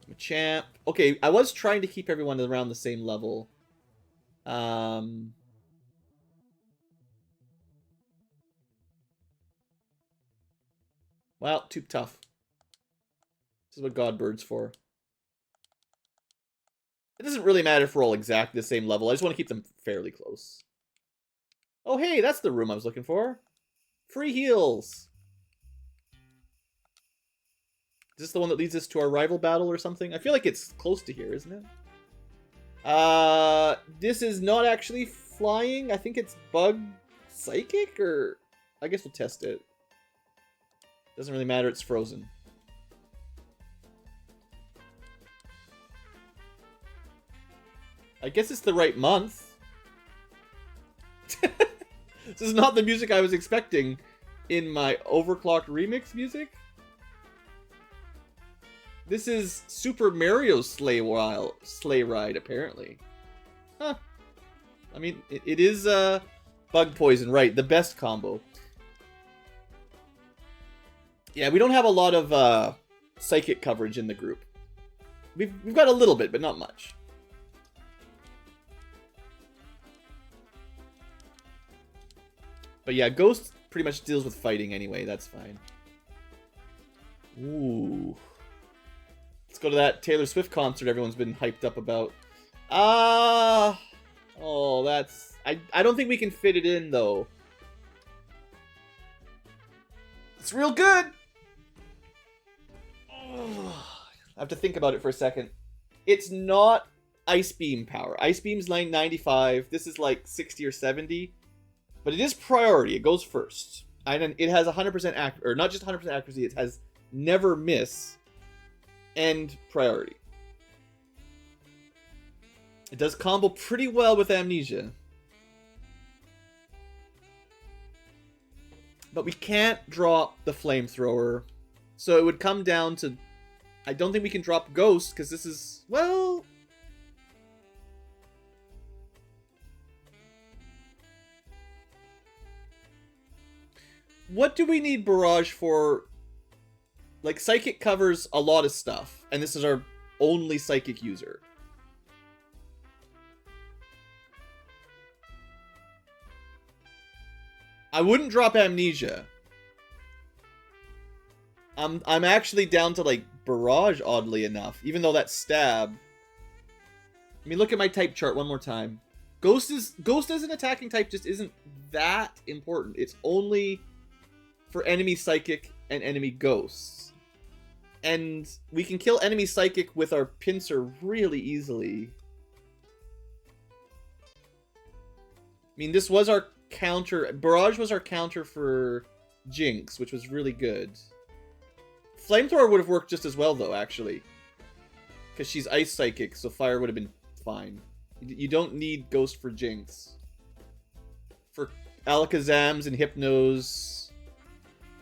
I'm a champ. Okay, I was trying to keep everyone around the same level. Well, too tough. This is what Godbird's for. It doesn't really matter if we're all exactly the same level. I just want to keep them fairly close. Oh, hey, that's the room I was looking for. Free heals. Is this the one that leads us to our rival battle or something? I feel like it's close to here, isn't it? This is not actually flying. I think it's bug psychic, or I guess we'll test it. Doesn't really matter, it's frozen. I guess it's the right month. This is not the music I was expecting in my overclocked remix music. This is Super Mario's Sleigh Ride, apparently. Huh. I mean, it is bug poison, right? The best combo. Yeah, we don't have a lot of psychic coverage in the group. We've got a little bit, but not much. But yeah, Ghost pretty much deals with fighting anyway. That's fine. Ooh. Let's go to that Taylor Swift concert everyone's been hyped up about. Oh, that's... I don't think we can fit it in, though. It's real good! Oh, I have to think about it for a second. It's not Ice Beam power. Ice Beam's like 95. This is like 60 or 70. But it is priority. It goes first. And it has 100% accuracy. Or not just 100% accuracy. It has never miss and priority. It does combo pretty well with Amnesia. But we can't drop the Flamethrower. So it would come down to... I don't think we can drop Ghost, because this is... Well... What do we need Barrage for? Like, Psychic covers a lot of stuff, and this is our only Psychic user. I wouldn't drop Amnesia. I'm actually down to, like, Barrage, oddly enough, even though that's Stab. I mean, look at my type chart one more time. Ghost as an attacking type just isn't that important. It's only for enemy Psychic and enemy Ghosts. And we can kill enemy Psychic with our Pincer really easily. I mean, this was our counter... Barrage was our counter for Jinx, which was really good. Flamethrower would have worked just as well, though, actually. Because she's Ice Psychic, so Fire would have been fine. You don't need Ghost for Jinx. For Alakazams and Hypnos,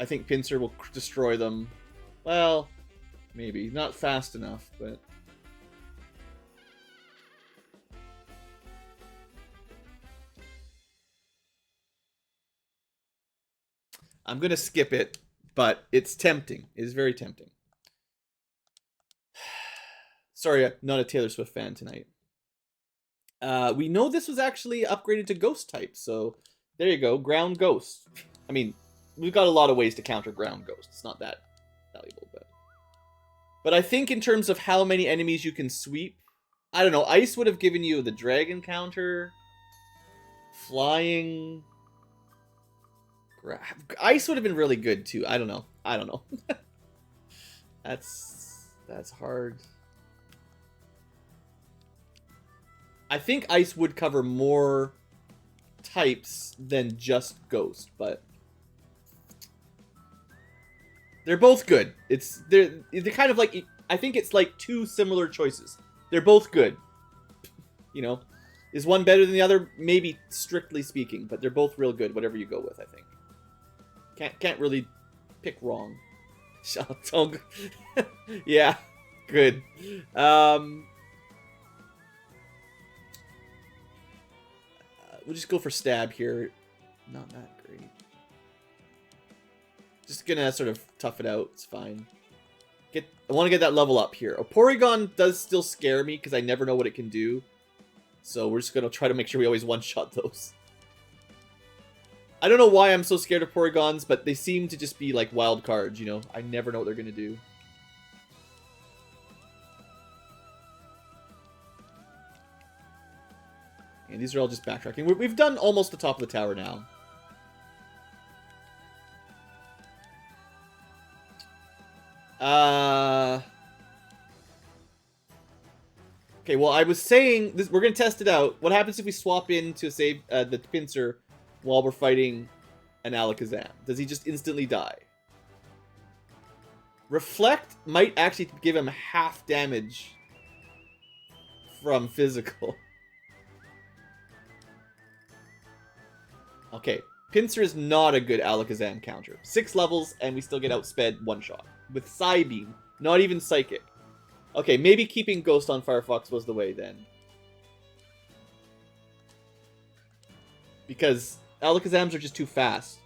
I think Pincer will destroy them. Well, maybe. Not fast enough, but... I'm gonna skip it, but it's tempting. It is very tempting. Sorry, I'm not a Taylor Swift fan tonight. We know this was actually upgraded to Ghost type, so there you go. Ground Ghost. I mean, we've got a lot of ways to counter Ground Ghost. It's not that valuable, but I think in terms of how many enemies you can sweep, I don't know. Ice would have given you the Dragon counter. Flying... Ice would have been really good, too. I don't know. I don't know. That's hard. I think Ice would cover more types than just Ghost, but... They're both good. They're kind of like... I think it's like two similar choices. They're both good. You know? Is one better than the other? Maybe, strictly speaking, but they're both real good, whatever you go with, I think. Can't really pick wrong. Xiaotong. Yeah, good. We'll just go for stab here. Not that great. Just gonna sort of tough it out. It's fine. I want to get that level up here. A Porygon does still scare me because I never know what it can do. So we're just gonna try to make sure we always one-shot those. I don't know why I'm so scared of Porygons, but they seem to just be like wild cards, you know? I never know what they're gonna do. And these are all just backtracking. We've done almost the top of the tower now. Okay, well, I was saying this. We're gonna test it out. What happens if we swap in to save the Pinsir while we're fighting an Alakazam? Does he just instantly die? Reflect might actually give him half damage from physical. Okay, Pinsir is not a good Alakazam counter. 6 levels, and we still get outsped one shot. With Psybeam, not even Psychic. Okay, maybe keeping Ghost on Firefox was the way then. Because Alakazams are just too fast.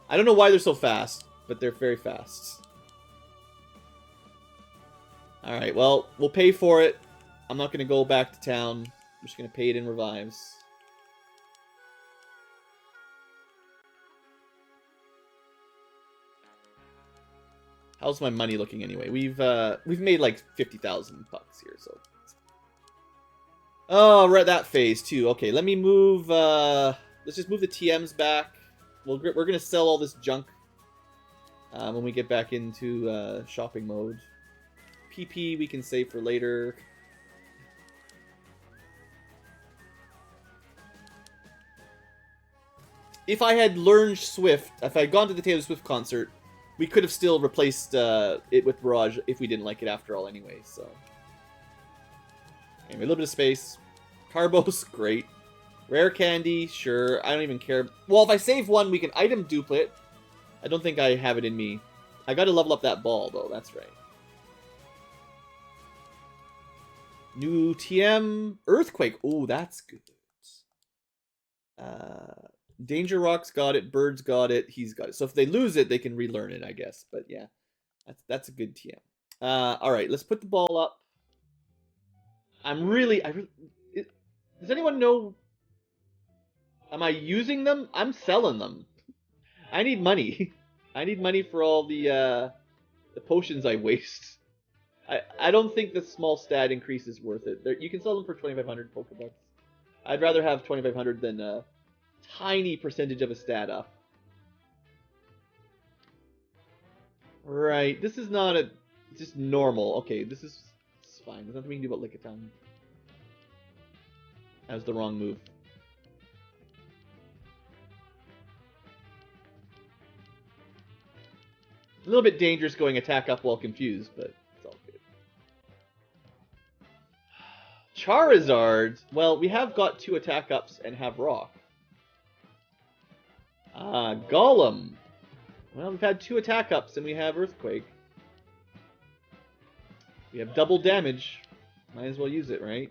I don't know why they're so fast, but they're very fast. Alright, well, we'll pay for it. I'm not going to go back to town. I'm just going to pay it in revives. How's my money looking anyway? We've made like 50,000 bucks here, so. Oh, we're at that phase too. Okay, let me move. Let's just move the TMs back. We're gonna sell all this junk when we get back into shopping mode. PP we can save for later. If I had learned Swift, if I had gone to the Taylor Swift concert, we could have still replaced it with Barrage if we didn't like it after all anyway, so. Anyway, a little bit of space. Carbos, great. Rare Candy, sure. I don't even care. Well, if I save one, we can item duplicate. I don't think I have it in me. I gotta level up that ball, though. That's right. New TM. Earthquake. Ooh, that's good. Danger Rock's got it. Bird's got it. He's got it. So if they lose it, they can relearn it, I guess. But yeah, that's a good TM. All right, let's put the ball up. Does anyone know? Am I using them? I'm selling them. I need money. I need money for all the potions I waste. I don't think the small stat increase is worth it. You can sell them for 2,500 Pokebucks. I'd rather have 2,500 than a tiny percentage of a stat up. Right, this is not a... just normal. Okay, this is fine. There's nothing we can do about Lickitung. That was the wrong move. A little bit dangerous going attack up while confused, but it's all good. Charizard. Well, we have got 2 attack ups and have Rock. Golem. Well, we've had 2 attack ups and we have Earthquake. We have double damage. Might as well use it, right?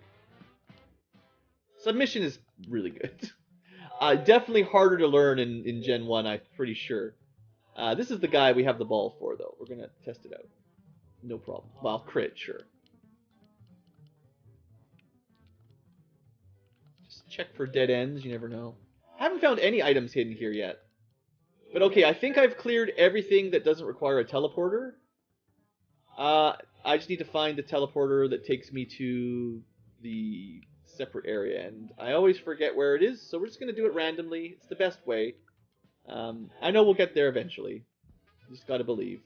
Submission is really good. Definitely harder to learn in Gen 1, I'm pretty sure. This is the guy we have the ball for, though. We're going to test it out. No problem. Well, crit, sure. Just check for dead ends. You never know. I haven't found any items hidden here yet. But okay, I think I've cleared everything that doesn't require a teleporter. I just need to find the teleporter that takes me to the separate area. And I always forget where it is, so we're just going to do it randomly. It's the best way. I know we'll get there eventually. Just gotta believe.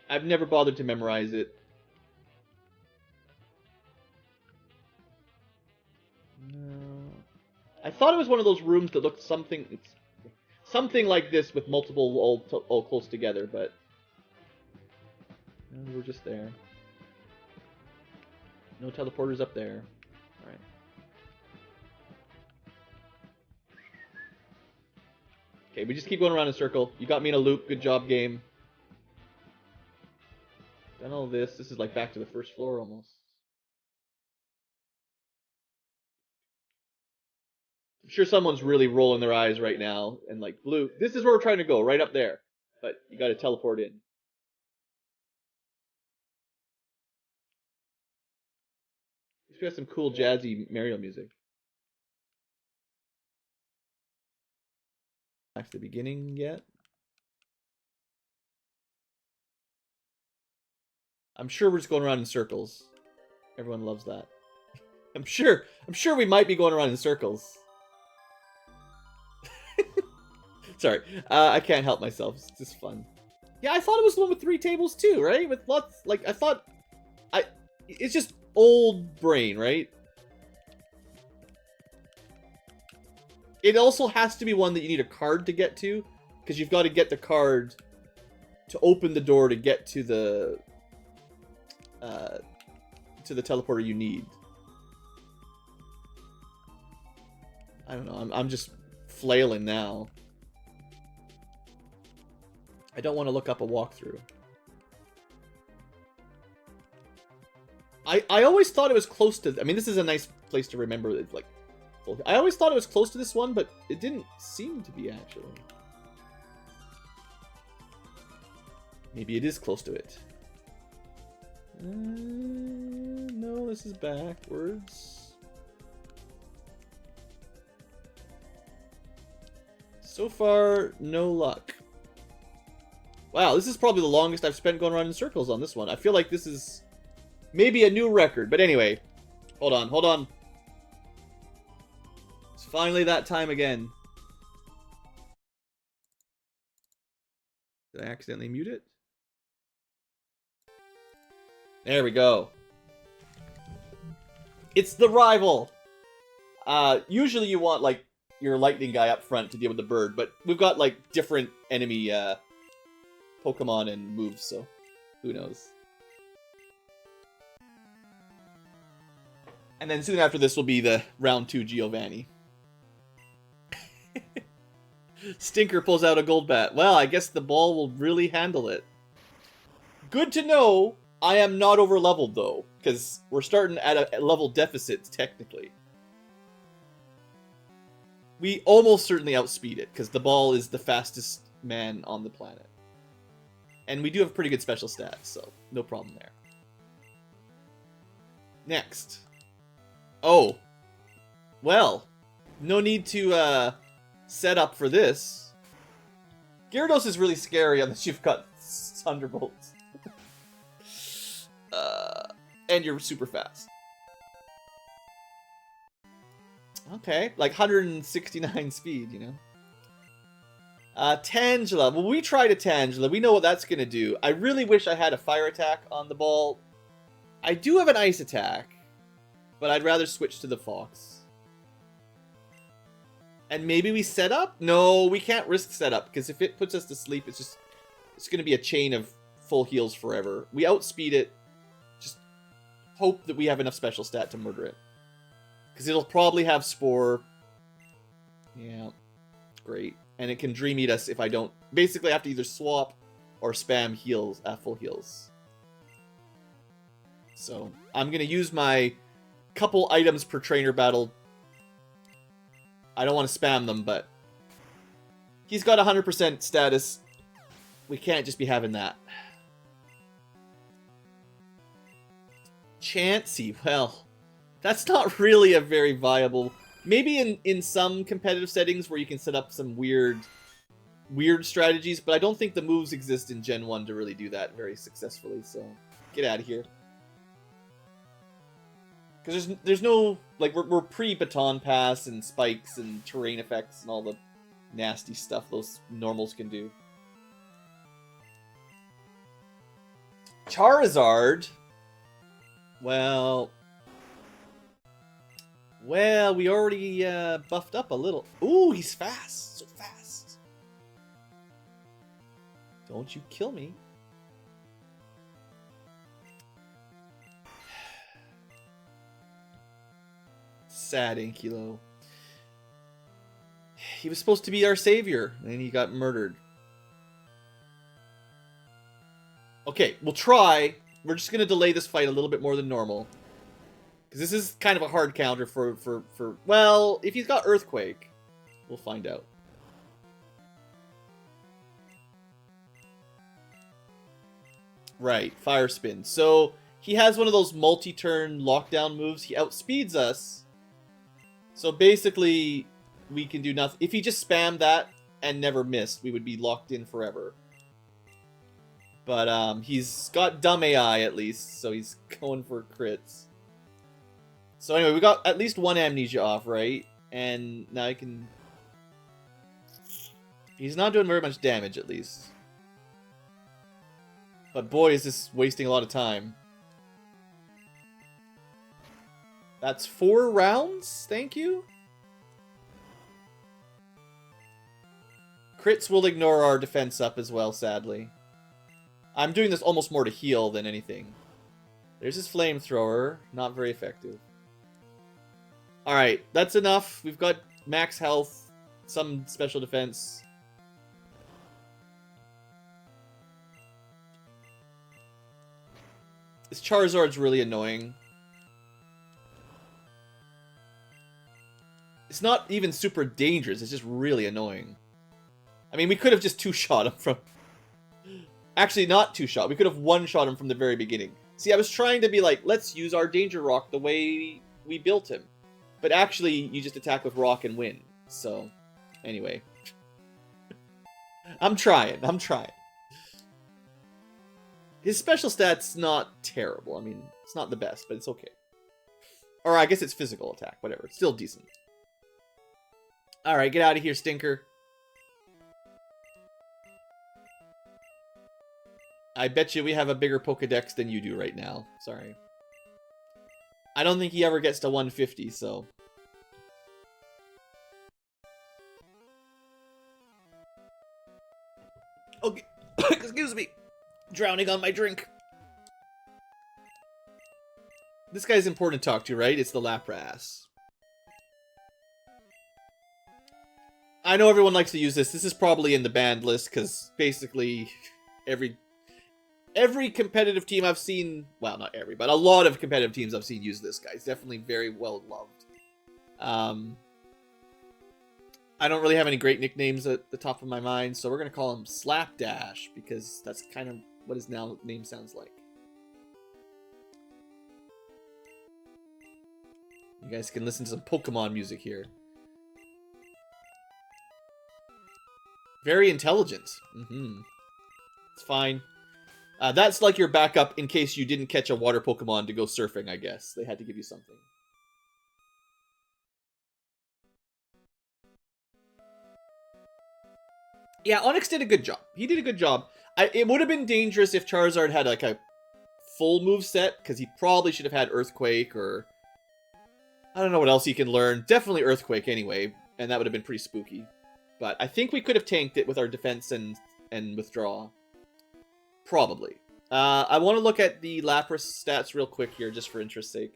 I've never bothered to memorize it. No. I thought it was one of those rooms that looked something like this with multiple all close together, but no, we're just there. No teleporters up there. Alright. Okay, we just keep going around in a circle. You got me in a loop. Good job, game. Done all this. This is like back to the first floor almost. I'm sure someone's really rolling their eyes right now and like, Blue, this is where we're trying to go, right up there. But you got to teleport in. We got some cool jazzy Mario music. Back to the beginning yet? I'm sure we're just going around in circles. Everyone loves that. I'm sure we might be going around in circles. Sorry, I can't help myself. It's just fun. Yeah, I thought it was the one with 3 tables too, right? With lots, like, I thought... It's just old brain, right? It also has to be one that you need a card to get to, because you've got to get the card to open the door to get to the teleporter you need. I don't know. I'm just flailing now. I don't want to look up a walkthrough. I always thought it was close to... I mean, this is a nice place to remember. It's like, I always thought it was close to this one, but it didn't seem to be, actually. Maybe it is close to it. No, this is backwards. So far, no luck. Wow, this is probably the longest I've spent going around in circles on this one. I feel like this is maybe a new record. But anyway, hold on. It's finally that time again. Did I accidentally mute it? There we go. It's the rival. Usually you want, like, your lightning guy up front to deal with the bird, but we've got, like, different enemy Pokemon and moves, so who knows. And then soon after this will be the round 2 Giovanni. Stinker pulls out a gold bat. Well, I guess the ball will really handle it. Good to know I am not over leveled though, because we're starting at a level deficit technically. We almost certainly outspeed it, because the ball is the fastest man on the planet. And we do have pretty good special stats, so no problem there. Next. Oh. Well. No need to set up for this. Gyarados is really scary unless you've got Thunderbolts. And you're super fast. Okay, like 169 speed, you know. Tangela. Well, we tried a Tangela. We know what that's going to do. I really wish I had a fire attack on the ball. I do have an ice attack, but I'd rather switch to the Fox. And maybe we set up? No, we can't risk setup, because if it puts us to sleep, it's going to be a chain of full heals forever. We outspeed it. Just hope that we have enough special stat to murder it. Because it'll probably have Spore. Yeah, great. And it can Dream Eat us if I don't... Basically, I have to either swap or spam heals, full heals. So, I'm going to use my couple items per trainer battle. I don't want to spam them, but... He's got 100% status. We can't just be having that. Chansey, well... That's not really a very viable... Maybe in some competitive settings where you can set up some weird strategies, but I don't think the moves exist in Gen 1 to really do that very successfully, so get out of here. Because there's no... Like, we're pre-Baton Pass and spikes and terrain effects and all the nasty stuff those normals can do. Charizard? Well, we already buffed up a little. Ooh, he's fast. So fast. Don't you kill me. Sad Ankylo. He was supposed to be our savior, and he got murdered. Okay, we'll try. We're just going to delay this fight a little bit more than normal. Because this is kind of a hard counter for... Well, if he's got Earthquake, we'll find out. Right, Fire Spin. So, he has one of those multi-turn lockdown moves. He outspeeds us. So basically, we can do nothing. If he just spammed that and never missed, we would be locked in forever. But he's got dumb AI at least, so he's going for crits. So anyway, we got at least one amnesia off, right? And now I can... He's not doing very much damage, at least. But boy, is this wasting a lot of time. That's 4 rounds? Thank you? Crits will ignore our defense up as well, sadly. I'm doing this almost more to heal than anything. There's his flamethrower. Not very effective. Alright, that's enough. We've got max health, some special defense. This Charizard's really annoying. It's not even super dangerous, it's just really annoying. I mean, we could have just two-shot him from... Actually, not two-shot. We could have one-shot him from the very beginning. See, I was trying to be like, let's use our Danger Rock the way we built him. But actually, you just attack with Rock and win. So, anyway. I'm trying. His special stat's not terrible. I mean, it's not the best, but it's okay. Or I guess it's physical attack. Whatever. It's still decent. Alright, get out of here, Stinker. I bet you we have a bigger Pokedex than you do right now. Sorry. I don't think he ever gets to 150, so... Okay. Excuse me. Drowning on my drink. This guy's important to talk to, right? It's the Lapras. I know everyone likes to use this. This is probably in the banned list, because basically every competitive team I've seen, well, not every, but a lot of competitive teams I've seen use this guy. He's definitely very well loved. I don't really have any great nicknames at the top of my mind, so we're going to call him Slapdash, because that's kind of what his name sounds like. You guys can listen to some Pokemon music here. Very intelligent. It's fine. That's like your backup in case you didn't catch a water Pokemon to go surfing, I guess. They had to give you something. Yeah, Onix did a good job. He did a good job. It would have been dangerous if Charizard had like a full move set, because he probably should have had Earthquake, or... I don't know what else he can learn. Definitely Earthquake anyway, and that would have been pretty spooky. But I think we could have tanked it with our defense and withdraw. Probably. I want to look at the Lapras stats real quick here, just for interest's sake.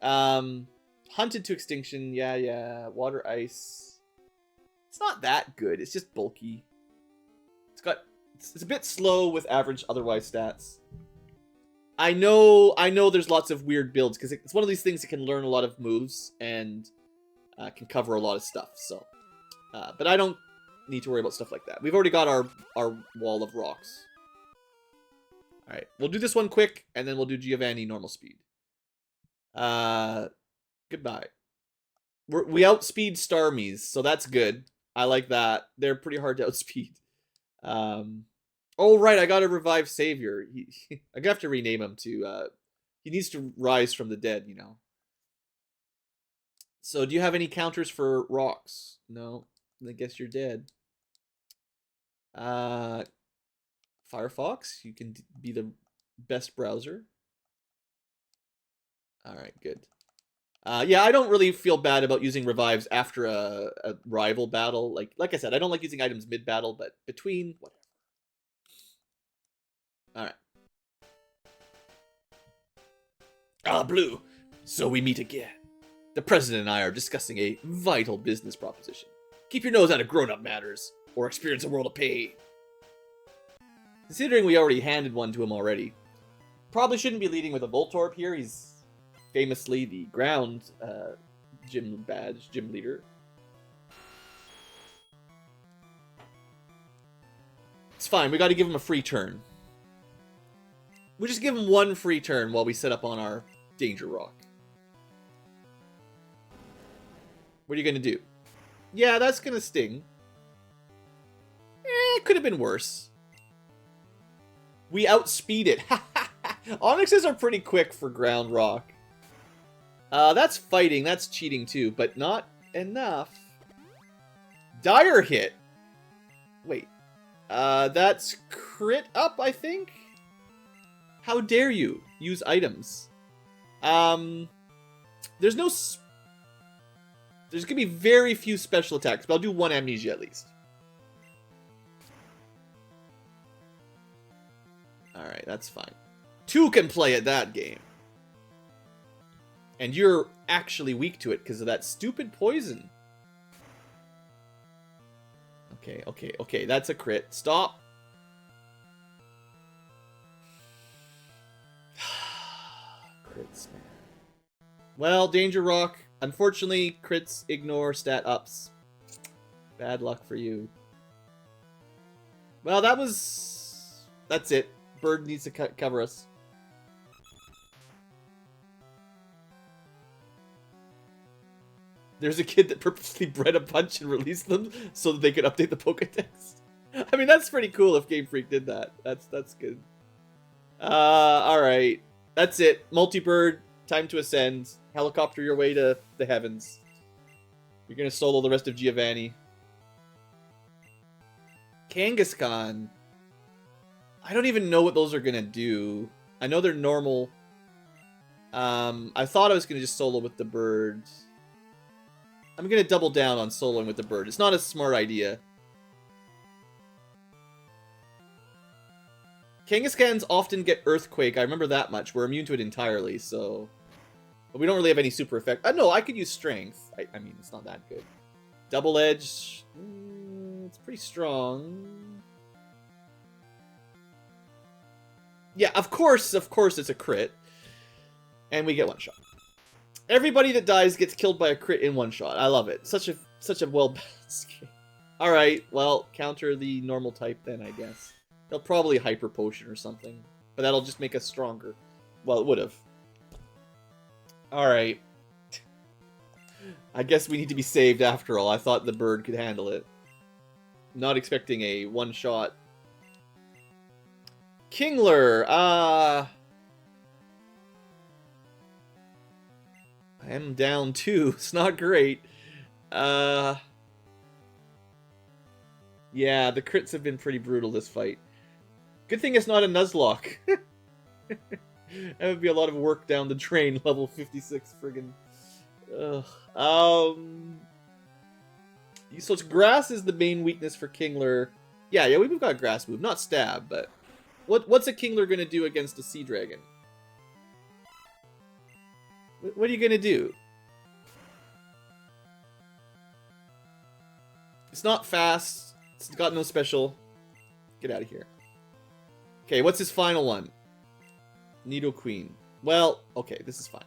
Hunted to extinction, yeah. Water, ice. It's not that good. It's just bulky. It's a bit slow with average otherwise stats. I know there's lots of weird builds, because it's one of these things that can learn a lot of moves and can cover a lot of stuff, so... but I don't need to worry about stuff like that. We've already got our wall of rocks. Alright, we'll do this one quick, and then we'll do Giovanni normal speed. Goodbye. We outspeed Starmies, so that's good. I like that. They're pretty hard to outspeed. Oh, right, I gotta revive Savior. I'm gonna have to rename him to... he needs to rise from the dead, you know. So, do you have any counters for rocks? No. I guess you're dead. Firefox, you can be the best browser. Alright, good. Yeah, I don't really feel bad about using revives after a rival battle. Like I said, I don't like using items mid-battle, but between, whatever. Alright. Ah, Blue. So we meet again. The President and I are discussing a vital business proposition. Keep your nose out of grown-up matters, or experience a world of pain. Considering we already handed one to him already. Probably shouldn't be leading with a Voltorb here. He's famously the ground gym leader. It's fine. We got to give him a free turn. We just give him one free turn while we set up on our Danger Rock. What are you going to do? Yeah, that's going to sting. It could have been worse. We outspeed it. Onyxes are pretty quick for ground rock. That's fighting. That's cheating too, but not enough. Dire hit. Wait. That's crit up, I think? How dare you use items? There's no... There's gonna be very few special attacks, but I'll do one amnesia at least. Alright, that's fine. 2 can play at that game. And you're actually weak to it because of that stupid poison. Okay, that's a crit. Stop. Crits, man. Well, Danger Rock. Unfortunately, crits ignore stat ups. Bad luck for you. Well, that's it. Bird needs to cover us. There's a kid that purposely bred a bunch and released them so that they could update the Pokedex. I mean, that's pretty cool if Game Freak did that. That's good. Alright. That's it. Multi-bird, time to ascend. Helicopter your way to the heavens. You're gonna solo the rest of Giovanni. Kangaskhan. I don't even know what those are gonna do. I know they're normal. I thought I was gonna just solo with the bird. I'm gonna double down on soloing with the bird. It's not a smart idea. Kangaskhan's often get Earthquake. I remember that much. We're immune to it entirely, so... But we don't really have any super effect. No, I could use Strength. I mean, it's not that good. Double Edge... it's pretty strong. Yeah, of course it's a crit. And we get one shot. Everybody that dies gets killed by a crit in one shot. I love it. Such a well-balanced game. Alright, well, counter the normal type then, I guess. They'll probably Hyper Potion or something. But that'll just make us stronger. Well, it would have. Alright. I guess we need to be saved after all. I thought the bird could handle it. Not expecting a one-shot. Kingler, I am down 2. It's not great. Yeah, the crits have been pretty brutal this fight. Good thing it's not a Nuzlocke. That would be a lot of work down the drain, level 56 friggin'. Ugh. So it's grass is the main weakness for Kingler. Yeah, we've got grass move, not stab, but what's a Kingler gonna do against a Sea Dragon? What are you gonna do? It's not fast. It's got no special. Get out of here. Okay, what's his final one? Nidoqueen. Well, okay, this is fine.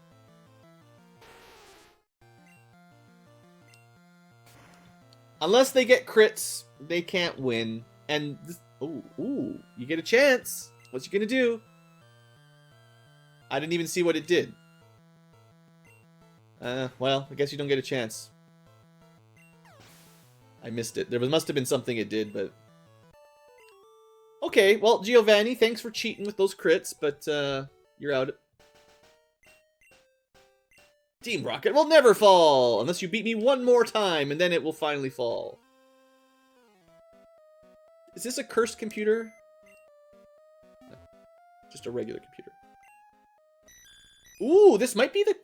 Unless they get crits, they can't win. And this, ooh, you get a chance. What's you gonna do? I didn't even see what it did. Well, I guess you don't get a chance. I missed it. There must have been something it did, but... Okay, well, Giovanni, thanks for cheating with those crits, but, you're out. Team Rocket will never fall! Unless you beat me one more time, and then it will finally fall. Is this a cursed computer? No. Just a regular computer. Ooh, this might be the...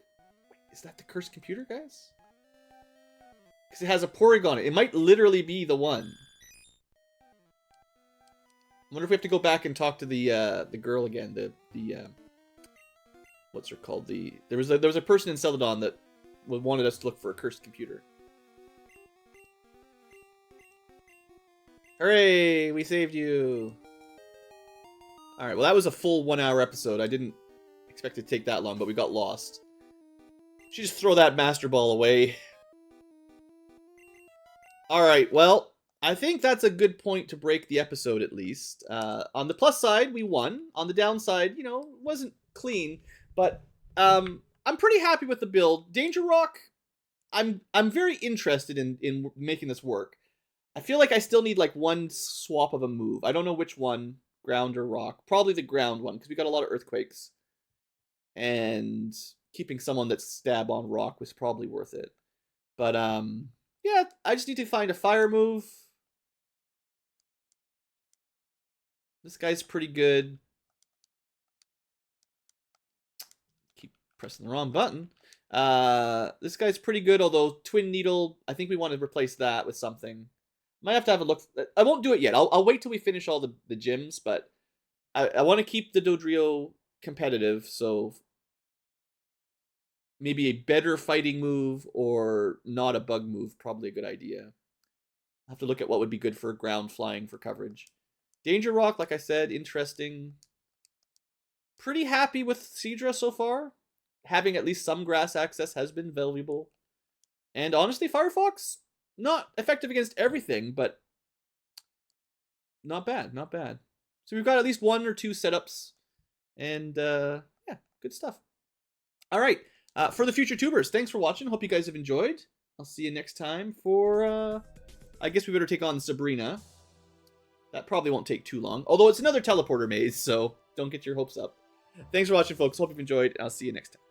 Is that the cursed computer, guys? Because it has a Porygon. It might literally be the one. I wonder if we have to go back and talk to the girl again. The what's her called? There was a person in Celadon that wanted us to look for a cursed computer. Hooray! We saved you. Alright, well that was a full 1 hour episode. I didn't expect it to take that long, but we got lost. Should just throw that Master Ball away. Alright, well, I think that's a good point to break the episode, at least. On the plus side, we won. On the downside, you know, it wasn't clean. But I'm pretty happy with the build. Danger Rock, I'm very interested in making this work. I feel like I still need, like, one swap of a move. I don't know which one, ground or rock. Probably the ground one, because we got a lot of earthquakes. And keeping someone that's stab on rock was probably worth it. But, yeah, I just need to find a fire move. This guy's pretty good. Keep pressing the wrong button. This guy's pretty good, although Twin Needle, I think we want to replace that with something. Might have to have a look. I won't do it yet. I'll wait till we finish all the gyms, but I want to keep the Dodrio competitive, so maybe a better fighting move or not a bug move, probably a good idea. I'll have to look at what would be good for ground flying for coverage. Danger Rock, like I said, interesting. Pretty happy with Seadra so far. Having at least some grass access has been valuable. And honestly, Firefox, not effective against everything, but not bad, not bad. So we've got at least 1 or 2 setups. And, yeah, good stuff. All right. For the future tubers, thanks for watching. Hope you guys have enjoyed. I'll see you next time for, I guess we better take on Sabrina. That probably won't take too long. Although it's another teleporter maze, so don't get your hopes up. Thanks for watching, folks. Hope you've enjoyed. I'll see you next time.